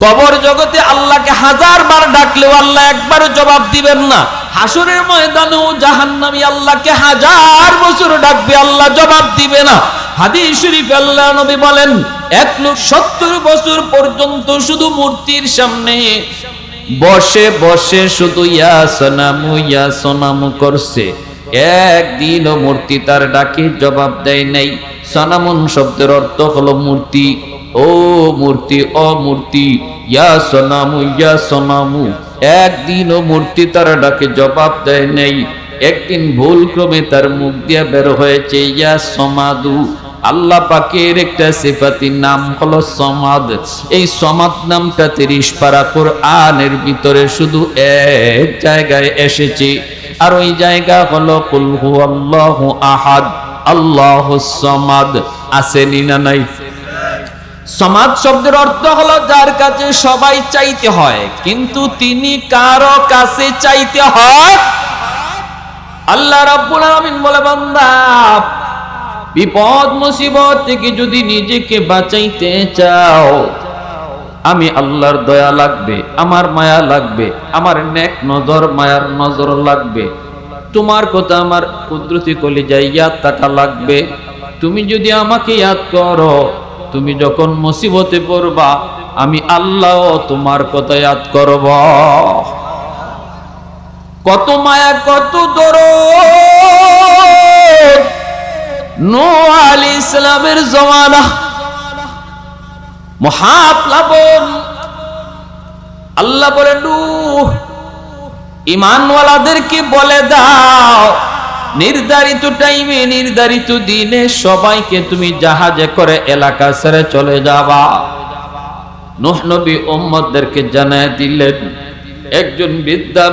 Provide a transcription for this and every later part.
কবর জগতে আল্লাহকে হাজার বার ডাকলেও আল্লাহ একবারও জবাব দিবেন না। হাসরের ময়দানেও জাহান্নামী আল্লাহকে হাজার বছর ডাকবে, আল্লাহ জবাব দিবে না। হাদিস শরীফে আল্লাহ নবী বলেন, এক লোক 70 বছর পর্যন্ত শুধু মূর্তির সামনে বসে বসে শুধু ইয়া সনামু করছে, একদিনও মূর্তি তার ডাকে জবাব দেয় নাই। সনামুন শব্দের অর্থ হলো মূর্তি। ও মূর্তি, ও মূর্তি, ইয়া সনামু, একদিনও মূর্তি তার ডাকে জবাব দেয় নাই। একদিন ভুল ক্রমে তার মুখ দিয়ে বের হয়েছে ইয়া সমাদু। আল্লাহ পাকের একটা সিফাতি নাম হলো সমাদ। এই সমাদ নামটা 30 পারা কোরআনের ভিতরে শুধু এক জায়গায় এসেছে, আর ওই জায়গা হলো কুল হুয়াল্লাহু আহাদ আল্লাহুস সামাদ। আসেনি না নাই? সমাদ শব্দের অর্থ হলো যার কাছে সবাই চাইতে হয়, কিন্তু তিনি কারো কাছে চাইতে হয়। আল্লাহ রাব্বুল আলামিন বলে, বান্দা বিপদ মুসিবত থেকে যদি নিজেকে বাঁচাইতে চাও, আমি আল্লাহর দয়া লাগবে, আমার মায়া লাগবে, আমার নেক নজর মায়ার নজর লাগবে, তোমার কথা আমার কুদরতি কলিজায় ইয়াদ থাকা লাগবে। তুমি যদি আমাকে ইয়াদ করো, তুমি যখন মুসিবতে পড়বা, আমি আল্লাহ তোমার কথা ইয়াদ করব। কত মায়া, কত দরদ। নূহ আলাইহিস সালামের জমানা মহাপ্লাবন। আল্লাহ বলে, নূহ ঈমানওয়ালাদেরকে বলে দাও, নির্ধারিত টাইমে নির্ধারিত দিনে সবাইকে তুমি জাহাজে করে এলাকা ছেড়ে চলে যাবা। নূহ নবী উম্মতদেরকে জানায় দিলেন। একজন বৃদ্ধা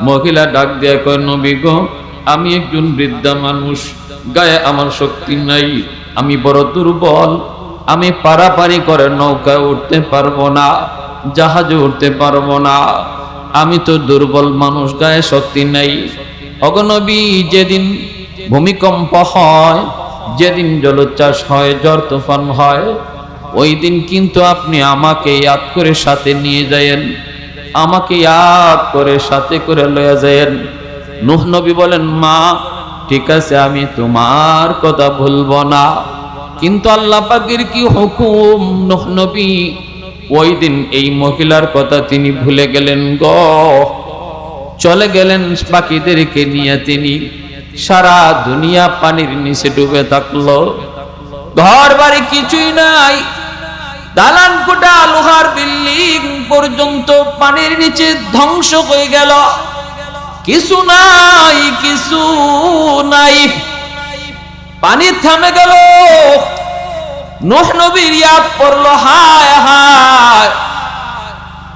মহিলা ডাক দিয়ে কয়, নবী গো, আমি একজন বৃদ্ধা মানুষ, গায়ে আমার শক্তি নাই, আমি বড় দুর্বল, আমি পারাপারি করে নৌকায় উঠতে পারবো না, জাহাজে উঠতে পারবো না, আমি তো দুর্বল মানুষ, গায়ে শক্তি নাই। ওগো নবী, যেদিন ভূমিকম্প হয়, যেদিন জলোচ্ছ্বাস হয়, ঝড় তুফান হয়, ওই দিন কিন্তু আপনি আমাকে ইয়াদ করে সাথে নিয়ে যায়েন, আমাকে ইয়াদ করে সাথে করে লয়ে যায়েন। নূহ নবী বলেন, মা ঠিক আছে, আমি তোমার কথা ভুলবো না। কিন্তু আল্লাহ পাকের কি হুকুম, নূহ নবী ওই দিন এই মহিলার কথা তিনি ভুলে গেলেন গো। চলে গেলেন বাকিদেরকে নিয়ে, তিনি সারা দুনিয়া পানির নিচে ডুবে থাকলো। ঘর বাড়ি কিছুই নাই, দালান কোঠা লোহার বিল্ডিং পর্যন্ত পানির নিচে ধ্বংস হয়ে গেল। কিছু নাই, কিছু নাই, পানি থেমে গেল। নূহ নবীর ইয়াদ পড়লো, হায় হায়,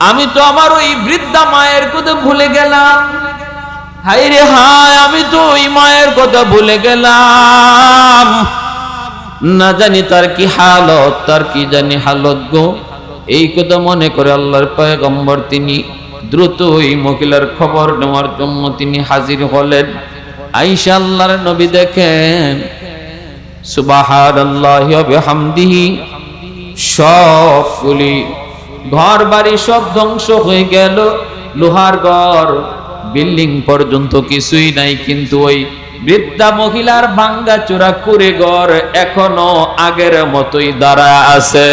আমি তো আমার ওই বৃদ্ধা মায়ের কথা ভুলে গেলাম। হায় রে হায়, আমি তো ওই মায়ের কথা ভুলে গেলাম। না জানি তার কি হালত, তার কি জানি হালত গো। এই কথা মনে করে আল্লাহর পয়গম্বর তিনি দ্রুত ওই মহিলার খবর নেওয়ার জন্য তিনি হাজির হলেন। আয়েশা আল্লাহর নবী দেখেন, সুবহানাল্লাহি ওয়া বিহামদিহি, সবগুলি ঘর বাড়ি সব ধ্বংস হয়ে গেল। লোহার ঘর বিল্ডিং পর্যন্ত কিছুই নাই, কিন্তু ওই বৃদ্ধা মহিলার ভাঙ্গা চূড়া কুঁড়ে ঘর এখনো আগের মতোই দাঁড়ায় আছে।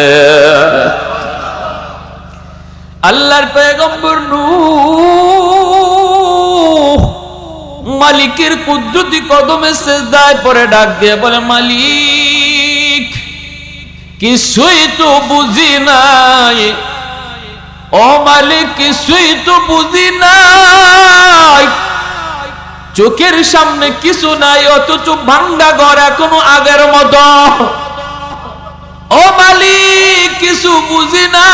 আল্লাহর পয়গম্বর নূহ মালিকের কুদরতি কদমে সিজদায় পড়ে ডাক দিয়ে বলে, মালিক কিছুই তো বুঝি নাই, ও মালিক কিছুই তো বুঝি নাই, চোখের সামনে কিছু নাই, অথচ ভাঙ্গা ঘর এখনো আগের মতো। ও মালিক কিছু বুঝি না,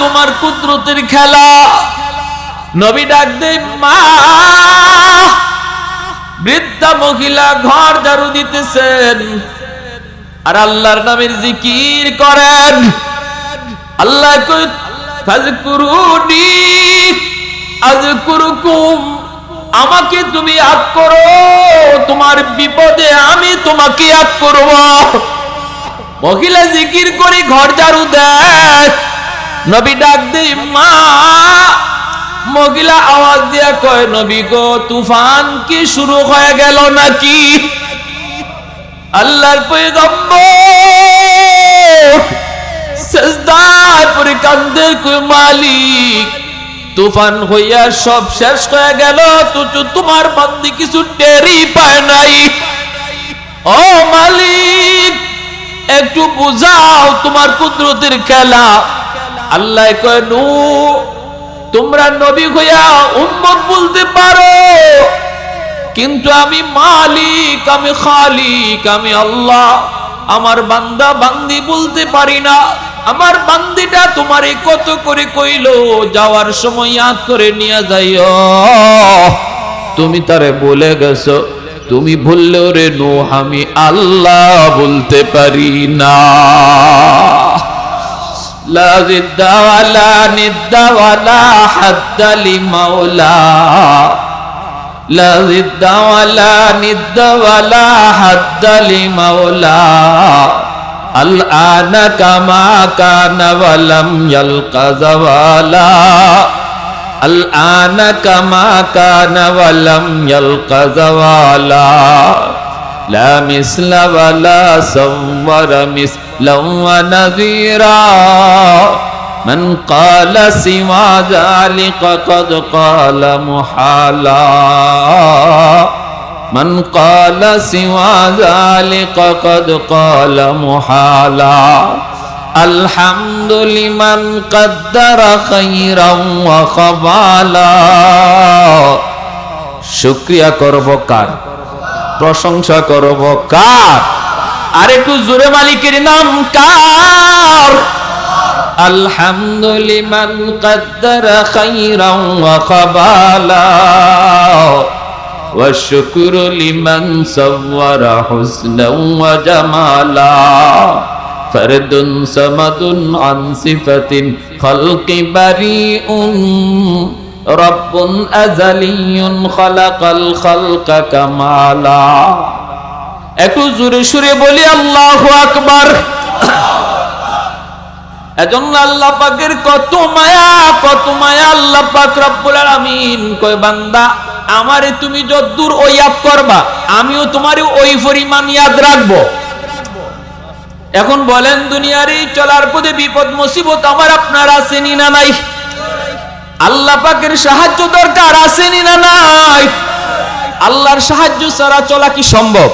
তোমার কুদরতের খেলা। নবী ডাক দেয়, মা। বৃদ্ধা মহিলা ঘর ঝাড়ু দিতেছেন আর আল্লাহর নামের জিকির করেন। আল্লাহ কই, ফাজকুরুনি আযকুরুকুম, আমাকে তুমি ইয়াদ করো, তোমার বিপদে আমি তোমাকে ইয়াদ করব। মহিলা জিকির করে ঘর ঝাড়ু দেয়, নবী ডাক দেই মা, মহিলা আওয়াজ দিয়া কয় নবী গো তুফান কি শুরু হয়ে গেল নাকি? আল্লাহর পয়গম্বর সিজদায় পড়ে কান্দে কয় মালিক তুফান হইয়া সব শেষ হয়ে গেল, তোমার বান্দি কিছু টেরই পায় নাই। ও মালিক একটু বুঝাও তোমার কুদরতের খেলা। আল্লাহ কয় নূহ তোমরা নবী হইয়া উম্মত বলতে পারো, কিন্তু আমি মালিক, আমি খালিক, আমি আল্লাহ আমার বান্দা বান্দি বলতে পারি না। আমার বান্দিটা তোমারে কত করে কইলো যাওয়ার সময় ইয়াদ করে নিয়ে যাইও, তুমি তারে বলে গেছো, তুমি বললে রে নূহ আমি আল্লাহ বলতে পারি না। লা জিদ্দা ওয়ালা নিদ্দা ওয়ালা হাদ্দা লিমাওলা, লা জিদ্দা ওয়ালা নিদ্দা ওয়ালা হাদ্দা লিমাওলা, আল আনা কামা কানা ওয়ালাম ইয়ালকা যাওয়ালা, আল আনা কামা কানা ওয়ালাম ইয়ালকা যাওয়ালা, লা মিসলা ওয়ালা সাওয়ারা মিসলাম ওয়া নাযীরা, মান ক্বালা সিওয়া যালিকা ক্বাদ ক্বালা মুহালা, মান ক্বালা সিওয়া যালিকা ক্বাদ ক্বালা মুহালা, আলহামদুলিমান কদ্দারা খাইরান ওয়া খাবালা। শুকরিয়া করব কার? প্রশংসা করব কার? আর একটু জোরে মালিকের নাম কার? আলহামদুলিমান কদ্দারা খাইরান ওয়া খাবালা, ওয়া শুকরু লিমান সাওয়ারা হুসনান ওয়া জামালা, ফরদুন সামাদুন আন সিফাতিন খালকি বারিউন, রব্বুন আযালিয়ুন খালাকাল খালকা কামালা। একটু জোরে সুরে বলি আল্লাহু আকবার। এজন্য আল্লাহ পাকের কত মায়া, কত মায়া। আল্লাহ পাক রব্বুল আলামিন কয় বান্দা আমারে তুমি যদ্দূর ওই ইয়াদ করবা আমিও তোমারে ওই পরিমাণ ইয়াদ রাখবো। এখন বলেন দুনিয়ার এই চলার পথে বিপদ মুসিবত আমার আপনার আসেনি না নাই? আল্লাহ পাকের সাহায্য দরকার আসেনি না নাই? আল্লাহর সাহায্য ছাড়া চলা কি সম্ভব?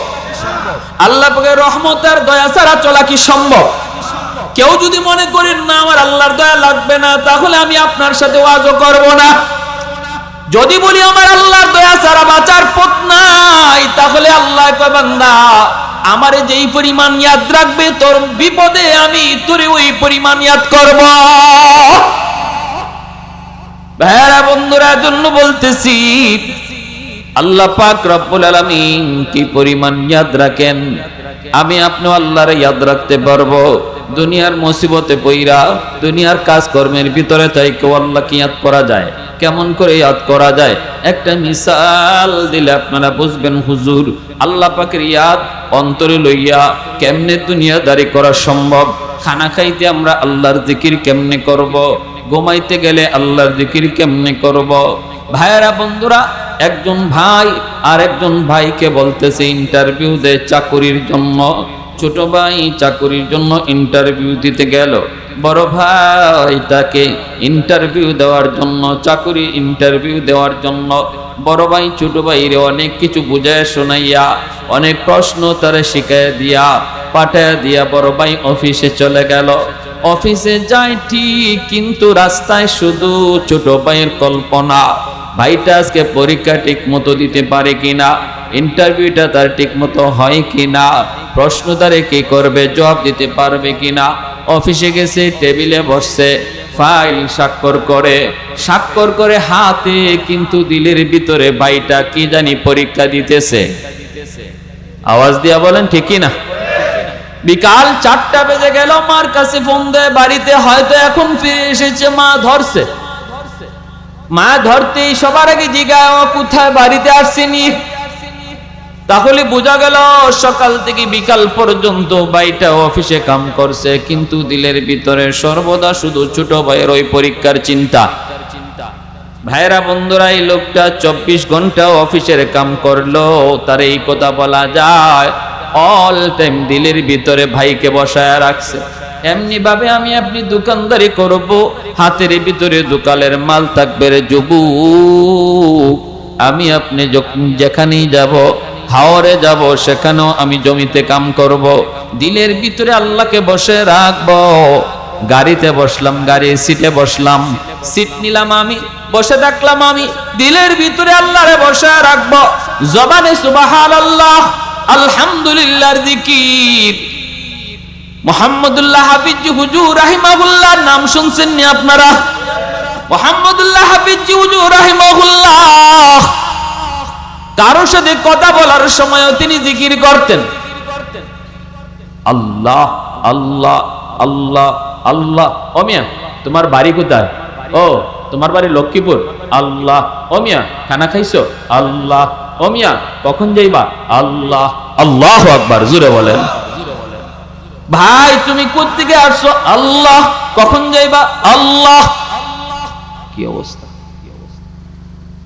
আল্লাহ পাকের রহমত আর দয়া ছাড়া চলা কি সম্ভব? কেউ যদি মনে করেন না আমার আল্লাহর দয়া লাগবে না, তাহলে আমি আপনার সাথে ওয়াজও করব না। যদি বলি আমার আল্লাহর দয়া ছাড়া বাঁচার পথ নাই, তাহলে আল্লাহ কয় বান্দা আমারে যেই পরিমাণ ইয়াদ রাখবে তোর বিপদে আমি তোরে ওই পরিমাণ ইয়াদ করব। ভাইরা বন্ধুরা জন্য বলতেছি আল্লাহ পাক রব্বুল আলামিন কি পরিমাণ ইয়াদ রাখেন, আমি আপনি আল্লাহরে ইয়াদ রাখতে পারবো। দুনিয়ার মুসিবতে পইরা দুনিয়ার কাজকর্মের ভিতরে থেকে আল্লাহকে ইয়াদ করা যায়। কেমন করে ইয়াদ করা যায়? একটা মিসাল দিলে আপনারা বুঝবেন হুজুর আল্লাহ পাকের ইয়াদ অন্তরে লইয়া কেমনে দুনিয়াদারি করা সম্ভব। খানা খাইতে আমরা আল্লাহর জিকির কেমনে করব, ঘুমাইতে গেলে আল্লাহর জিকির কেমনে করব। ভাইয়েরা বন্ধুরা, একজন ভাই আর একজন ভাইকে বলতেছে ইন্টারভিউ দে চাকরির জন্য। ছোট ভাই চাকরির জন্য ইন্টারভিউ দিতে গেল, বড় ভাই তাকে ইন্টারভিউ দেওয়ার জন্য, চাকরি ইন্টারভিউ দেওয়ার জন্য বড় ভাই ছোট ভাইরে অনেক কিছু বুঝায় শোনাইয়া অনেক প্রশ্ন তারা শিখায় দিয়া পাঠায় দিয়া বড় ভাই অফিসে চলে গেল। অফিসে যায় ঠিক, কিন্তু রাস্তায় শুধু ছোট ভাইয়ের কল্পনা, ভাইটা আজকে পরীক্ষা ঠিক মতো দিতে পারে কিনা, ইন্টারভিউটা তার ঠিক মতো হয় কিনা, প্রশ্ন তারে কি করবে, জবাব দিতে পারবে কিনা। অফিসে গেছে, টেবিলে বসছে, ফাইল স্বাক্ষর করে হাতে, কিন্তু দিলের ভিতরে ভাইটা কি জানি পরীক্ষা দিতেছে। আওয়াজ দিয়া বলেন ঠিক কিনা? বিকাল 4টা বেজে গেল, মার কাছে ফোন দেয় বাড়িতে, হয়তো এখন ফিরে এসেছে। মা ধরছে, মা ধরতেই সবার আগে জিজ্ঞাসা কোথায়, বাড়িতে আসছেনি। তাহলে বোঝা গেল সকাল থেকে বিকাল পর্যন্ত ভাইটা অফিসে কাম করছে, কিন্তু দিলের ভিতরে সর্বদা শুধু ছোট ভাইয়ের ওই পরীক্ষার চিন্তা। ভাইরা বন্ধুরা, এই লোকটা 24 ঘন্টা অফিসের কাম করলো, তার এই কথা বলা যায় অল টাইম দিলের ভিতরে ভাইকে বসায় রাখছে। এমনি ভাবে আমি আপনি দোকানদারি করব, হাতের ভিতরে দোকানের মাল থাকবে রে যুবক। আমি আপনি যখন যেখানেই যাব, হাওরে যাব, সেখানেও আমি জমিতে কাম করব, দিলের ভিতরে আল্লাহকে বসে রাখবো। গাড়িতে বসলাম, গাড়ির সিটে বসলাম, সিট নিলাম আমি, বসে থাকলাম আমি, দিলের ভিতরে আল্লাহরে বসে রাখবো। জবানে সুবহানাল্লাহ, আলহামদুলিল্লাহর জিকির। মুহাম্মদুল্লাহ হাফিজ হুজুর রাহিমাহুল্লাহ নাম শুনছেন নি আপনারা? মুহাম্মদুল্লাহ হাফিজ হুজুর রাহিমাহুল্লাহ কারোর সাথে কথা বলার সময়ও তিনি জিকির করতেন। আল্লাহ আল্লাহ আল্লাহ আল্লাহ। ও মিয়া, তোমার বাড়ি কোথায়? ও, তোমার বাড়ি লক্ষ্মীপুর। আল্লাহ। ও মিয়া, খানা খাইছো? আল্লাহ। ও মিয়া, কখন যাইবা? আল্লাহ। আল্লাহু আকবার, জোরে বলেন। ভাই, তুমি কোত্থেকে আসছো? আল্লাহ। কখন যাইবা? আল্লাহ। কি অবস্থা!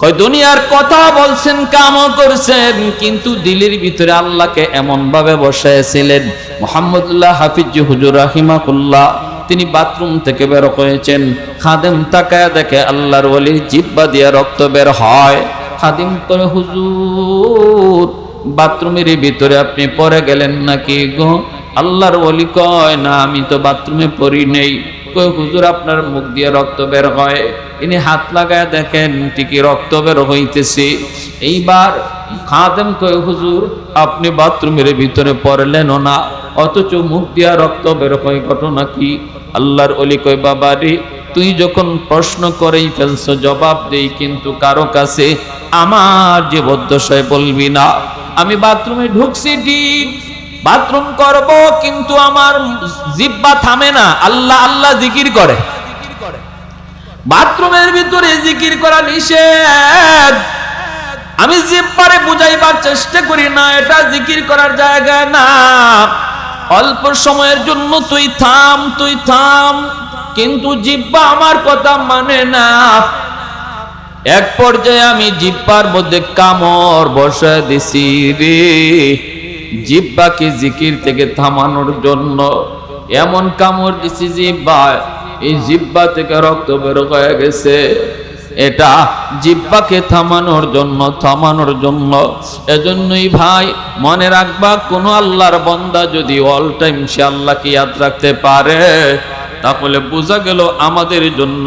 কয় দুনিয়ার কথা বলছেন, কামও করছেন, কিন্তু দিলের ভিতরে আল্লাহকে এমন ভাবে বসাইছিলেন। মুহাম্মদুল্লাহ হাফিজ হুজুর রাহিমাহুল্লাহ তিনি বাথরুম থেকে বের হয়েছেন, খাদেম তাকায় দেখে আল্লাহর ওলি জিহ্বা দিয়ে রক্ত বের হয়। খাদিম করে, হুজুর বাথরুমের ভিতরে আপনি পড়ে গেলেন নাকি গো? আল্লাহর ওলি কয়, না, আমি তো বাথরুমে পড়ি নেই। কয়, হুজুর আপনার মুখ দিয়ে রক্ত বের হয়। তিনি হাত লাগায় দেখেন ঠিকই রক্ত বের হইতেছে। এইবার খাদেম কয়, হুজুর আপনি বাথরুমের ভিতরে পড়লেন না, অথচ মুখ দিয়া রক্ত বের হয়, ঘটনা কি? আল্লাহর ওলি কয়, বাবা রে, তুই যখন প্রশ্ন করেই ফেলছো জবাব দেই, কিন্তু কারো কাছে আমার যে বদ্ধসায় বলবি না। আমি বাথরুমে ঢুকছি ঠিক, বাথরুম করব, কিন্তু আমার জিহ্বা থামে না, আল্লাহ আল্লাহ জিকির করে। বাথরুমের ভিতরে জিকির করা নিষেধ। আমি জিহ্বারে বুঝাইবার চেষ্টা করি না, এটা জিকির করার জায়গা না। অল্প সময়ের জন্য তুই থাম, তুই থাম, কিন্তু জিহ্বা আমার কথা মানে না। এক পর্যায়ে আমি জিহ্বার মধ্যে কামড় বসায় দিছি রে, জিহ্বাকে জিকির থেকে থামানোর জন্য। এমন কামড় দিছি জিহ্বা, এই জিহ্বা থেকে রক্ত বের হয়ে গেছে। এটা জিহ্বাকে থামানোর জন্য। এজন্যই ভাই মনে রাখবা, কোন আল্লাহর বান্দা যদি অল টাইম সে আল্লাহকে ইয়াদ রাখতে পারে, তাহলে বোঝা গেল আমাদের জন্য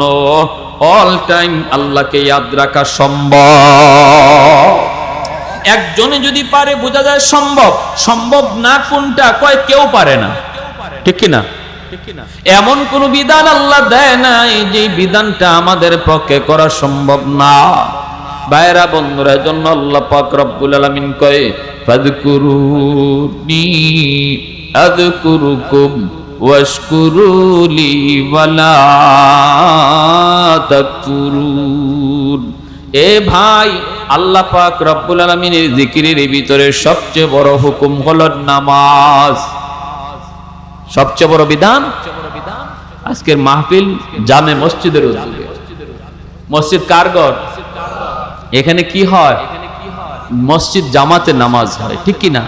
অল টাইম আল্লাহকে ইয়াদ রাখা সম্ভব। একজনে যদি পারে বোঝা যায় সম্ভব। সম্ভব না কোনটা? কয় কেউ পারে না, ঠিক কি না? এমন কোন বিধান আল্লাহ দেয় নাই যে বিধানটা আমাদের পক্ষে করা সম্ভব না। ভাইরা বন্ধুরা, জন্য আল্লাহ পাক রব্বুল আলামিন কয়, ফাযকুরুনি আযকুরুকুম ওয়াশকুরুলি ওয়ালা তাকফুরুন। এ ভাই, আল্লাহ পাক রব্বুল আলামিনের জিকিরের ভিতরে সবচেয়ে বড় হুকুম হলো নামাজ। সবচেয়ে বড় বিধান। আজকের মাহফিল জামে মসজিদের উদ্যোগে। মসজিদ কার ঘর? এখানে কি হয়? মসজিদ জামাতে নামাজ হয়, ঠিক কি না?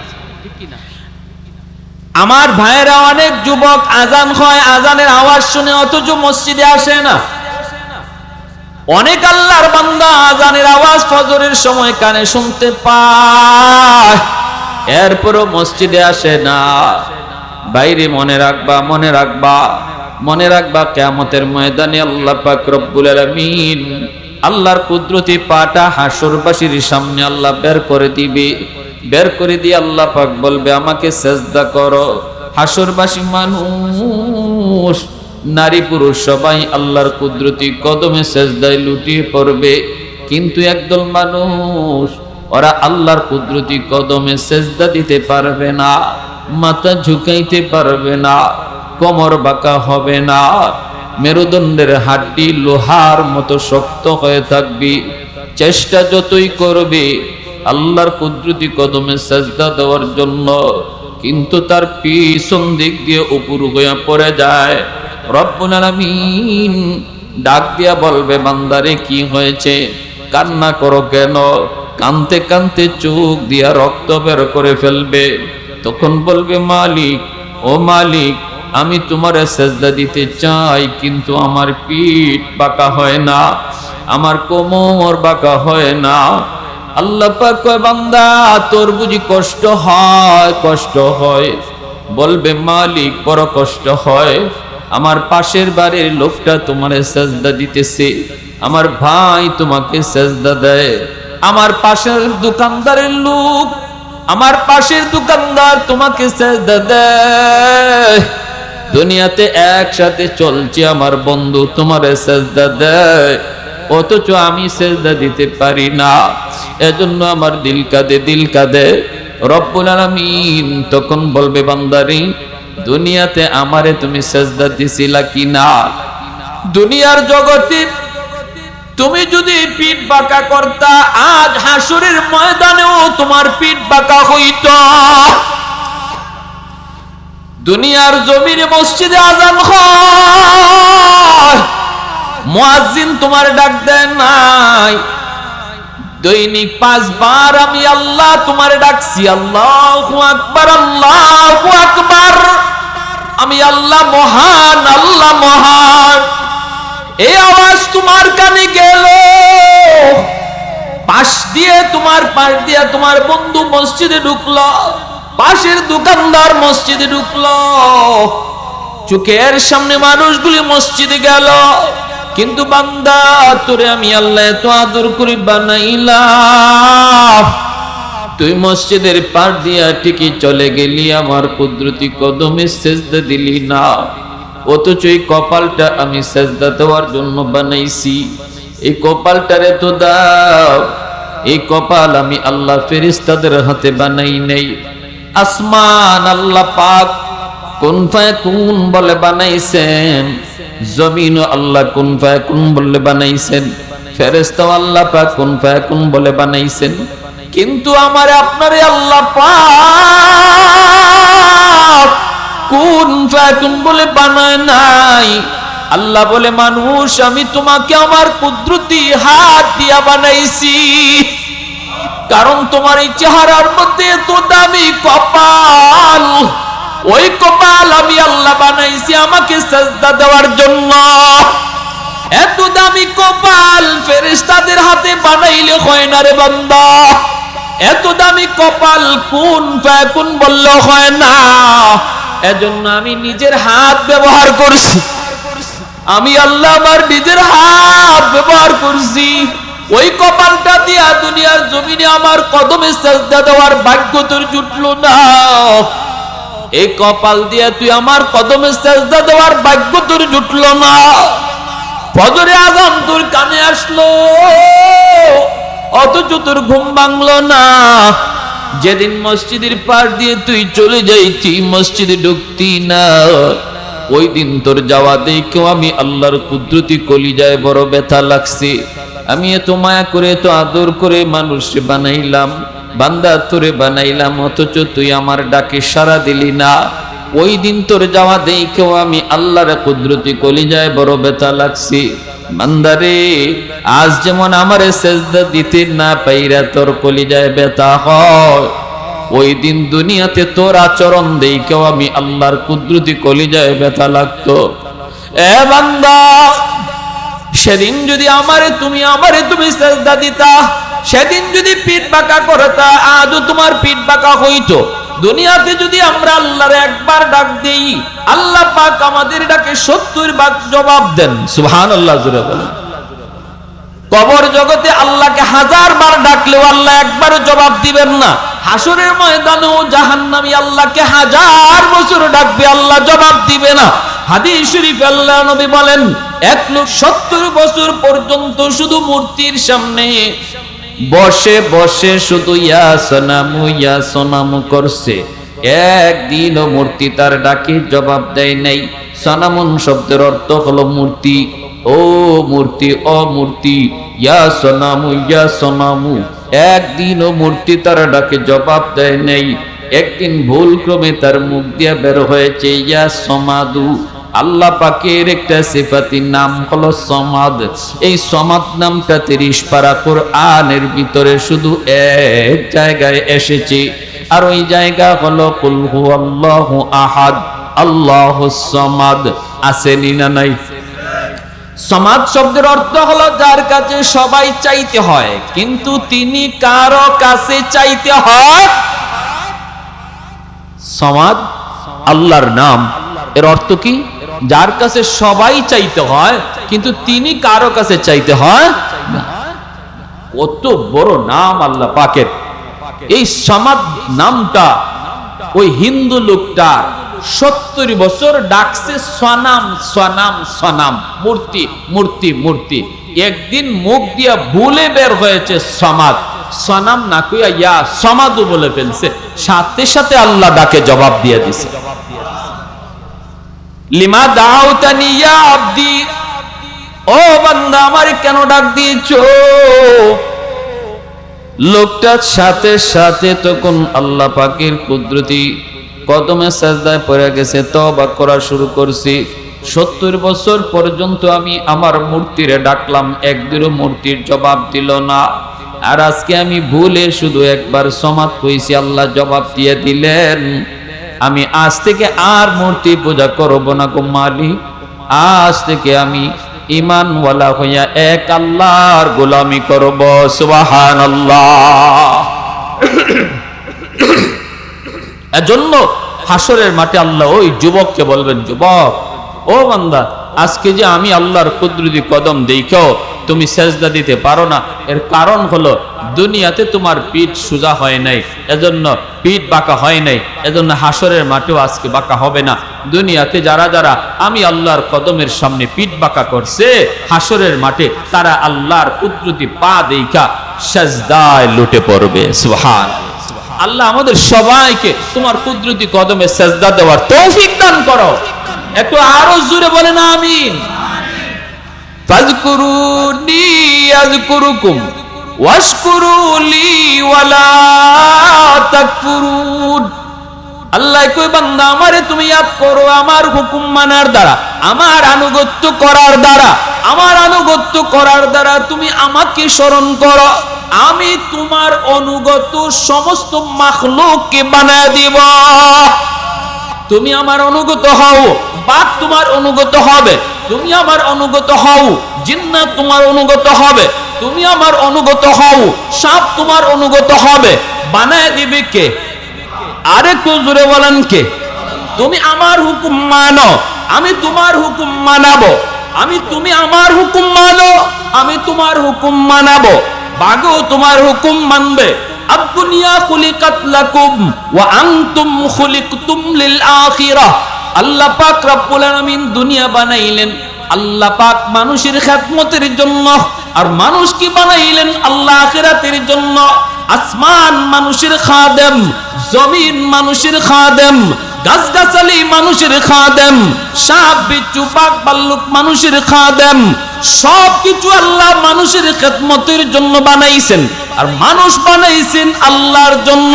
আমার ভাইয়েরা, অনেক যুবক আজান হয়, আজানের আওয়াজ শুনে অথচ মসজিদে আসে না। অনেক আল্লাহর বান্দা আজানের আওয়াজ ফজরের সময় কানে শুনতে পায়, এরপরও মসজিদে আসে না। বাইরে মনে রাখবা, মনে রাখবা, মনে রাখবা, কিয়ামতের ময়দানে আল্লাহ পাক রব্বুল আলামিন আল্লাহর কুদরতি পাটা হাসরবাসীর সামনে আল্লাহ বের করে দিবে। বের করে দিয়ে আল্লাহ পাক বলবে, আমাকে সেজদা করো। হাসরবাসী মানুষ, নারী পুরুষ সবাই আল্লাহর কুদরতি কদমে সেজদায় লুটিয়ে পড়বে, কিন্তু একদল মানুষ ওরা আল্লাহর কুদরতি কদমে সেজদা দিতে পারবে না, মাথা ঝুঁকাইতে পারবে না, কোমর বাঁকা হবে না, মেরুদণ্ডের হাড্ডি লোহার মতো শক্ত হয়ে থাকবে। চেষ্টা যতই করবে আল্লাহর কুদরতি কদমে সাজদা দেওয়ার জন্য, কিন্তু তার পিছন দিক দিয়ে উপর হয়ে পড়ে যায়। রব্বুল আলামিন ডাক দিয়া বলবে, বান্দারে কি হয়েছে, কান্না করো কেন? কানতে কানতে চোখ দিয়া রক্ত বের করে ফেলবে। তখন বলবে, মালিক, ও মালিক, আমি তোমারে সেজদা দিতে চাই, কিন্তু আমার পিঠ বাঁকা হয় না, আমার কোমর বাঁকা হয় না। আল্লাহ পাক কয়, বান্দা তোর বুঝি কষ্ট হয়? কষ্ট হয়? বলবে, মালিক বড় কষ্ট হয়। আমার পাশের বাড়ির লোকটা তোমারে সেজদা দিতেছে, আমার ভাই তোমাকে সেজদা দেয়, আমার পাশের দোকানদারের লোক, আমার পাশের দোকানদার তোমাকে সেজদা দেয়, দুনিয়াতে একসাথে চলছে, আমার বন্ধু তোমারে সেজদা দেয়, অথচ আমি সেজদা দিতে পারি না, এজন্য আমার দিল কাঁদে, দিল কাঁদে। রব্বুল আলামিন তখন বলবে, বান্দারে দুনিয়াতে আমারে তুমি সেজদা দিছিলা কি না? দুনিয়ার জগতে তুমি যদি পিঠ বাঁকা করতা, আজ হাসরের ময়দানেও তোমার পিঠ বাঁকা হইত। দুনিয়ার জমিনে মসজিদে আযান হয়, মুয়াজ্জিন তোমার ডাক দেয় নাই, দৈনিক 5 বার আমি আল্লাহ তোমারে ডাকছি, আল্লাহু আকবার, আল্লাহু আকবার, আমি আল্লাহ মহান, আল্লাহ মহান। এই আওয়াজ তোমার কানে গেল, পাশ দিয়ে তোমার বন্ধু মসজিদে ঢুকলো, পাশের দোকানদার মসজিদে ঢুকলো, চোখের সামনে মানুষগুলি মসজিদে গেল, কিন্তু বান্দা তোরে আমি আল্লাহ এত আদর করে বানাইলাম, তুই মসজিদের পার দিয়া ঠিকই চলে গেলি, আমার কুদরতি কদমে সেজদা দিলি না, অথচ এই কপালটা আমি সেজদা দেওয়ার জন্য বানাইছি, এই কপালটারে তো দাও। এই কপাল আমি আল্লাহ ফেরেশতাদের হাতে বানাই নাই, আসমান আল্লাহ পাক কুন ফায়াকুন বলে বানাইছেন, জমিন আল্লাহ কুন ফায়াকুন বলে বানাইছেন, ফেরেশতা আল্লাহ পাক কুন ফায়াকুন বলে বানাইছেন, কিন্তু আমারে আপনারে আল্লাহ পাক কুন ফায়াকুন বলে বানায় নাই। আল্লাহ বলে, মানুষ আমি তোমাকে আমার কুদরতি হাত দিয়া বানাইছি, কারণ তোমার এই চেহারার মধ্যে এত দামি কপাল, ওই কপাল আমি আল্লাহ বানাইছি আমাকে সাজদা দেওয়ার জন্য। এত দামি কপাল ফেরেশতাদের হাতে বানাইলে হয় না রে বান্দা, এত দামি কপাল কুন ফায়াকুন বললে হয় না। এজন্য আমি নিজের হাত ব্যবহার করছি, আমি আল্লাহ আমার নিজের হাত ব্যবহার করছি, ওই কপালটা দিয়া দুনিয়ার জমিনে আমার কদমে সাজদা দেওয়ার ভাগ্য তোর জুটলো না, এই কপাল দিয়া তুই আমার কদমে সাজদা দেওয়ার ভাগ্য তোর জুটলো না। ফজরে আযান তোর কানে আসলো, অথচ তোর ঘুম ভাঙলো না। যেদিন মসজিদের পার দিয়ে তুই চলে যাইতি, মসজিদে ঢুকতি না, ওই দিন তোর যাওয়া দেখেও আমি আল্লাহর কুদরতি কলিজায় বড় ব্যথা লাগছে। আমি এত মায়া করে, এত আদর করে মানুষ বানাইলাম, বান্দা তোরে বানাইলাম, অথচ তুই আমার ডাকে সাড়া দিলি না। ওই দিন তোর যাওয়া দেখেও আমি আল্লাহর কুদরতি কলিজায় বড় ব্যথা লাগছে। বান্দারে, আজ যেমন আমারে সেজদা দিতে না পাইরা তোর কলিজায় ব্যথা হয়, ওই দিন দুনিয়াতে তোর আচরণ দেখেও আমি আল্লাহর কুদরতি কলিজায় ব্যথা লাগতো। এ বান্দা, সেদিন যদি আমারে তুমি সেজদা দিতা, সেদিন যদি পিঠ বাঁকা করতা, আজও তোমার পিঠ বাঁকা হইতো। দুনিয়াতে যদি আমরা আল্লাহর একবার ডাক দেই, আল্লাহ পাক আমাদের ডাকে 70 বার জবাব দেন। সুবহানাল্লাহ, জোরে বলেন। কবর জগতে আল্লাহকে 1000 বার ডাকলেও আল্লাহ একবারও জবাব দিবেন না। হাসরের ময়দানেও জাহান্নামী আল্লাহকে 1000 বছর ডাকবে, আল্লাহ জবাব দিবে না। হাদিস শরীফে আল্লাহ নবী বলেন, এক লোক 70 বছর পর্যন্ত শুধু মূর্তির সামনে বসে বসে শুধু ইয়া সনামু করছে, একদিনও মূর্তি তার ডাকে জবাব দেয় নাই। সনামুন শব্দের অর্থ হলো মূর্তি। ও মূর্তি, ও মূর্তি, ইয়া সনামু একদিনও মূর্তি তার ডাকে জবাব দেয় নেই। একদিন ভুল ক্রমে তার মুখ দিয়ে বের হয়েছে ইয়া সমাদু। আল্লাহ পাকের একটা সিফাতির নাম হলো সমাদ। এই সমাদ নামটা 30 পারা কোরআনের ভিতরে শুধু এক জায়গায় এসেছে, আর ওই জায়গা হলো কুল হুয়াল্লাহু আহাদ আল্লাহুস সামাদ। আসেনি না নাই? সমাদ শব্দের অর্থ হলো যার কাছে সবাই চাইতে হয়, কিন্তু তিনি কারো কাছে চাইতে হয়। সমাদ আল্লাহর নাম, এর অর্থ কি? যার কাছে সবাই চাইতে হয় কিন্তু তিনি কারো কাছে চাইতে হয় না। কত বড় নাম আল্লাহ পাকের। এই সমাদ নামটা ওই হিন্দু লোকটা 70 বছর ডাকছে সনাম সনাম সনাম, মূর্তি মূর্তি মূর্তি। একদিন মুখ দিয়া ভুলে বের হয়েছে সমাদ, সনাম না কইয়া ইয়া সমাদু বলে ফেলছে। সাথে সাথে আল্লাহ ডাকে জবাব দিয়ে দিছে, লিমা দাউতানি ইয়া আব্দি, ও বান্দা আমার কেন ডাক দিয়েছো? লোকটার সাথে সাথে তখন আল্লাহ পাকের কুদরতি কদমে সাজদায় পড়ে গেছে, তওবা করা শুরু করছি। 70 বছর পর্যন্ত আমি আমার মূর্তিরে ডাকলাম, একদিনও মূর্তির জবাব দিল না। আর আজকে আমি ভুলে শুধু একবার সমাদ কইছি, আল্লাহ জবাব দিয়ে দিলেন। আমি আজ থেকে আর মূর্তি পূজা করব না গো মালিক, আজ থেকে আমি ঈমানওয়ালা হইয়া এক আল্লাহর গোলামি করব। সুবহানাল্লাহ। এজন্য হাসরের মাঠে আল্লাহ ওই যুবককে বলবেন, যুবক ও বান্দা, আজকে যে আমি আল্লাহর কুদরতি কদম দেখাও তুমি সেজদা দিতে পারো না, এর কারণ হলো দুনিয়াতে তোমার পিঠ সোজা হয় নাই, এজন্য পিঠ বাঁকা হয় নাই, এজন্য হাসরের মাঠেও আজকে বাঁকা হবে না। দুনিয়াতে যারা যারা আমি আল্লাহর কদমের সামনে পিঠ বাঁকা করছে, হাসরের মাঠে তারা আল্লাহর কুদরতি পা দেখা সেজদায় লুটে পড়বে। সুবহানাল্লাহ। আল্লাহ আমাদের সবাইকে তোমার কুদরতি কদমে সেজদা দেওয়ার তৌফিক দান করো। একটু আরো জোরে বলেন আমিন। ফাজকুরুনি আযকুরুকুম ওয়াশকুরুলি ওয়ালা তাকফুরুন। আল্লাহ কই বান্দা আমারে তুমি ইয়াদ করো আমার হুকুম মানার দ্বারা, আমার আনুগত্য করার দ্বারা, আমার আনুগত্য করার দ্বারা তুমি আমাকে স্মরণ করো, আমি তোমার অনুগত সমস্ত মাখলুককে বানায় দিব। তুমি আমার অনুগত হও, বাঘ তোমার অনুগত হবে, তুমি আমার অনুগত হও, জিন্নাত তোমার অনুগত হবে, তুমি আমার অনুগত হও, সাপ তোমার অনুগত হবে। বানায় দিবে কে? আরেকটু জোরে বলেন কে? তুমি আমার হুকুম মানো, আমি তোমার হুকুম মানাবো। তুমি আমার হুকুম মানো, আমি তোমার হুকুম মানাবো। বাঘও তোমার হুকুম মানবে। আদ-দুনিয়া খুলিকাত লাকুম ওয়া আনতুম খুলিকতুম লিল আখিরাহ। আল্লাহ পাক রব্বুল আলামিন দুনিয়া বানাইলেন, আল্লাহ পাক মানুষের খেদমতের জন্য, আর মানুষ কি বানাইলেন? আল্লাহ আখিরাতের জন্য। আসমান মানুষের খাদেম, জমিন মানুষের খাদেম, গাছগাছালি মানুষের খাদেম, সাপ বিচ্ছু বাঘ ভাল্লুক মানুষের খাদেম। সব কিছু আল্লাহ মানুষের খেদমতের জন্য বানাইছেন। আর মানুষ বানাইছেন আল্লাহর জন্য,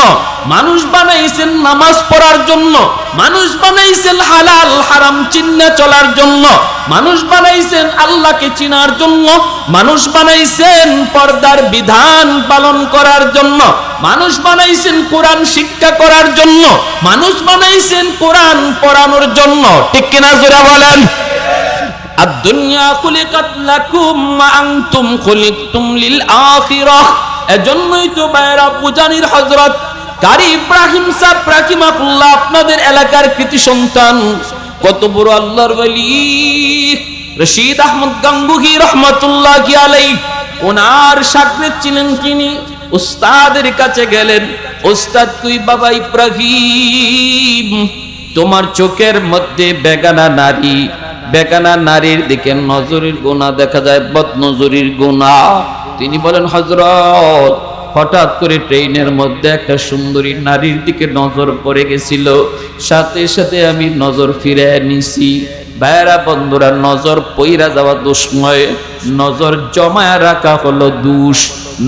মানুষ বানাইছেন নামাজ পড়ার জন্য, মানুষ বানাইছেন হালাল হারাম চিন্নে চলার জন্য, মানুষ বানাইছেন আল্লাহকে চিনার জন্য, মানুষ বানাইছেন পর্দার বিধান পালন করার জন্য, মানুষ বানাইছেন কোরআন শিক্ষা করার জন্য, মানুষ বানাইছেন কোরআন পড়ানোর জন্য। ঠিক কিনা জোরে বলেন? আদ-দুনিয়া খুলিকাত লাকুম ওয়া আনতুম খুলিকতুম লিল আখিরাহ। এজন্যই তো বাইরা পূজানির হযরত কারি ইব্রাহিম সাহেব রাহিমাহুল্লাহ আপনাদের এলাকার কৃতি সন্তান, কত বড় আল্লাহর ওলি রশিদ আহমদ গাঙ্গুহি রাহমাতুল্লাহি আলাইহি, ওনার শাগরেদ ছিলেন তিনি। উস্তাদের কাছে গেলেন, উস্তাদ তুই বাবা ইব্রাহিম, তোমার চোখের মধ্যে বেগানা নারী, বেগানা নারীর দিকে নজরের গুনাহ দেখা যায়, বদনজরির গুনাহ। তিনি বলেন হযরত, হঠাৎ করে ট্রেনের মধ্যে একটা সুন্দরী নারীর দিকে নজর পড়ে গেছিল, সাথে সাথে আমি নজর ফিরে নিছি। ভাইরা বন্ধুরা, নজর পইরা যাওয়া দোষ নয়, নজর জমায়া রাখা হলো দোষ।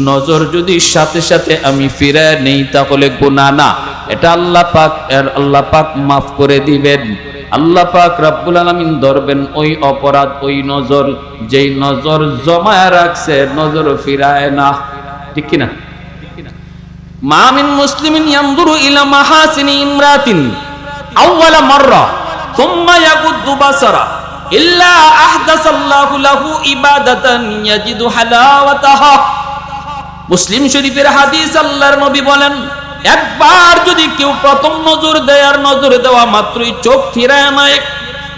নজর যদি সাথে সাথে আমি ফিরায় নেই তাহলে গুনাহ না, এটা আল্লাহ পাক মাফ করে দিবেন। আল্লাহ পাক রব্বুল আলামিন ধরবেন ওই অপরাধ, ওই নজর, যেই নজর জমায়া রাখছে, নজর ফিরায় না। ঠিক কিনা? মা মিন মুসলিমিন ইয়ানজুরু ইলা মাহাসিনি ইমরাতিন আউওয়ালা মাররা সুম্মা ইয়াগুদ্দু বাসারা ইল্লা আহদাসাল্লাহু লাহু ইবাদাতান ইয়াজিদু হালাওয়াতাহা। মুসলিম শরীফের হাদিস, আল্লাহর নবী বলেন, একবার যদি কেউ প্রথম নজর দেয় আর নজর দেওয়া মাত্রই চোখ ফিরায় নেয়,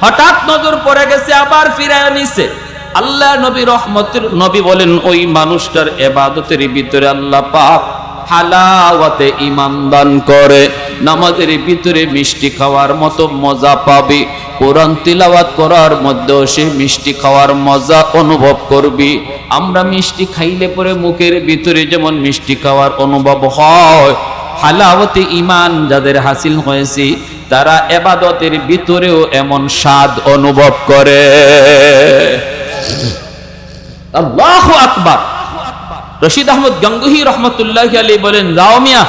হঠাৎ নজর পড়ে গেছে আবার ফিরায় নিছে, আল্লাহ নবী রহমতের নবী বলেন ওই মানুষটার ইবাদতের ভিতরে আল্লাহ পাক হালাওয়াতে ঈমান দান করে, নামাজের ভিতরে মিষ্টি খাওয়ার মতো মজা পাবে, কোরআন তিলাওয়াত করার মধ্যে সে মিষ্টি খাওয়ার মজা অনুভব করবি। আমরা মিষ্টি খাইলে পরে মুখের ভিতরে যেমন মিষ্টি খাওয়ার অনুভব হয়, হালাওয়াতে ঈমান যাদের হাসিল হয়েছে তারা ইবাদতের ভিতরেও এমন স্বাদ অনুভব করে। আল্লাহু আকবার। রশিদ আহমদ গঙ্গুহি রহমতুল্লাহি আলাইহি বলেন, যাও মিয়া,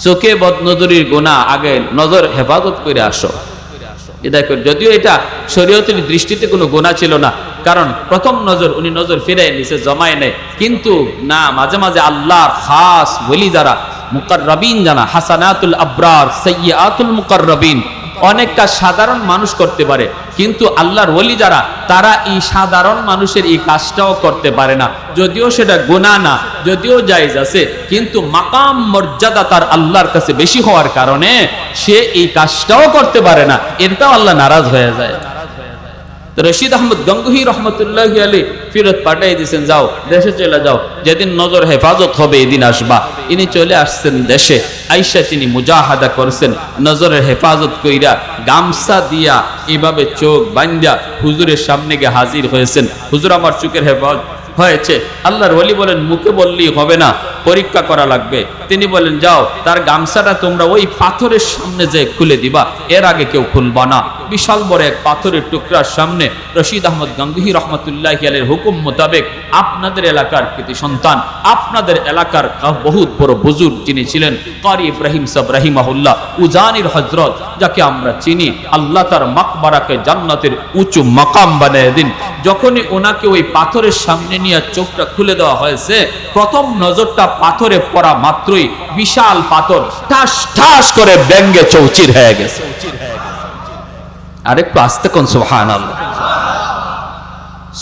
চোখে বদনজরির গুনাহ আগে নজর হেফাজত করে আসো। দেখো, যদিও এটা শরীয়তের দৃষ্টিতে কোনো গুনাহ ছিল না, কারণ প্রথম নজর উনি নজর ফিরাই নিছে, জমায় নেয়, কিন্তু না, মাঝে মাঝে আল্লাহর খাস ওলি যারা মুকাররাবিন, জানা হাসানাতুল আবরার সাইয়্যাতুল মুকাররাবিন, অনেক কাজ সাধারণ মানুষ করতে পারে, কিন্তু আল্লাহর ওলি যারা, তারা এই সাধারণ মানুষের এই কাজটাও করতে পারে না। যদিও সেটা গুনাহ না, যদিও জায়েজ আছে, কিন্তু মাকাম মর্যাদা তার আল্লাহর কাছে বেশি হওয়ার কারণে সে এই কাজটাও করতে পারে না, এটাও আল্লাহ নারাজ হয়ে যায়। তো রশিদ আহমদ গঙ্গুহি রহমতুল্লাহি আলাইহি ফিরত পাঠাই দিয়েছেন, যাও দেশে চলে যাও, যেদিন নজর হেফাজত হবে এদিন আসবা। ইনি চলে আসছেন দেশে, আইসা তিনি মুজাহাদা করছেন, নজরের হেফাজত কইরা গামছা দিয়া এভাবে চোখ বান্ধা হুজুরের সামনে গিয়ে হাজির হয়েছেন। হুজুর, আমার চোখের হেফাজত হয়েছে। আল্লাহর ওলি বলেন, মুখে বললেই হবে না, পরীক্ষা করা লাগবে। তিনি বলেন, যাও, তার গামছাটা তোমরা ওই পাথরের সামনে যে খুলে দিবা, এর আগে কেউ খুলবা না। বিশাল বড় এক পাথরের টুকরার সামনে রশিদ আহমদ গঙ্গুহি রহমতুল্লাহি আলাইহির হুকুম মোতাবেক আপনাদের এলাকার কৃতি সন্তান, আপনাদের এলাকার বহুত বড় বুজুর্গ যিনি ছিলেন কারি ইব্রাহিম সাহেব রাহিমাহুল্লাহ, উজানির হযরত, যাকে আমরা চিনি, আল্লাহ তার মাকবারাকে জান্নাতের উঁচু মাকাম বানিয়ে দিন। যখনই ওনাকে ওই পাথরের সামনে নিয়ে চোখটা খুলে দেওয়া হয়েছে, প্রথম নজরটা পাথরে পড়া মাত্রই বিশাল পাথর ঠাস ঠাস করে ব্যঙ্গে চৌচির হয়ে গেছে। আরেকটু আস্তে কোন সুবহানাল্লাহ,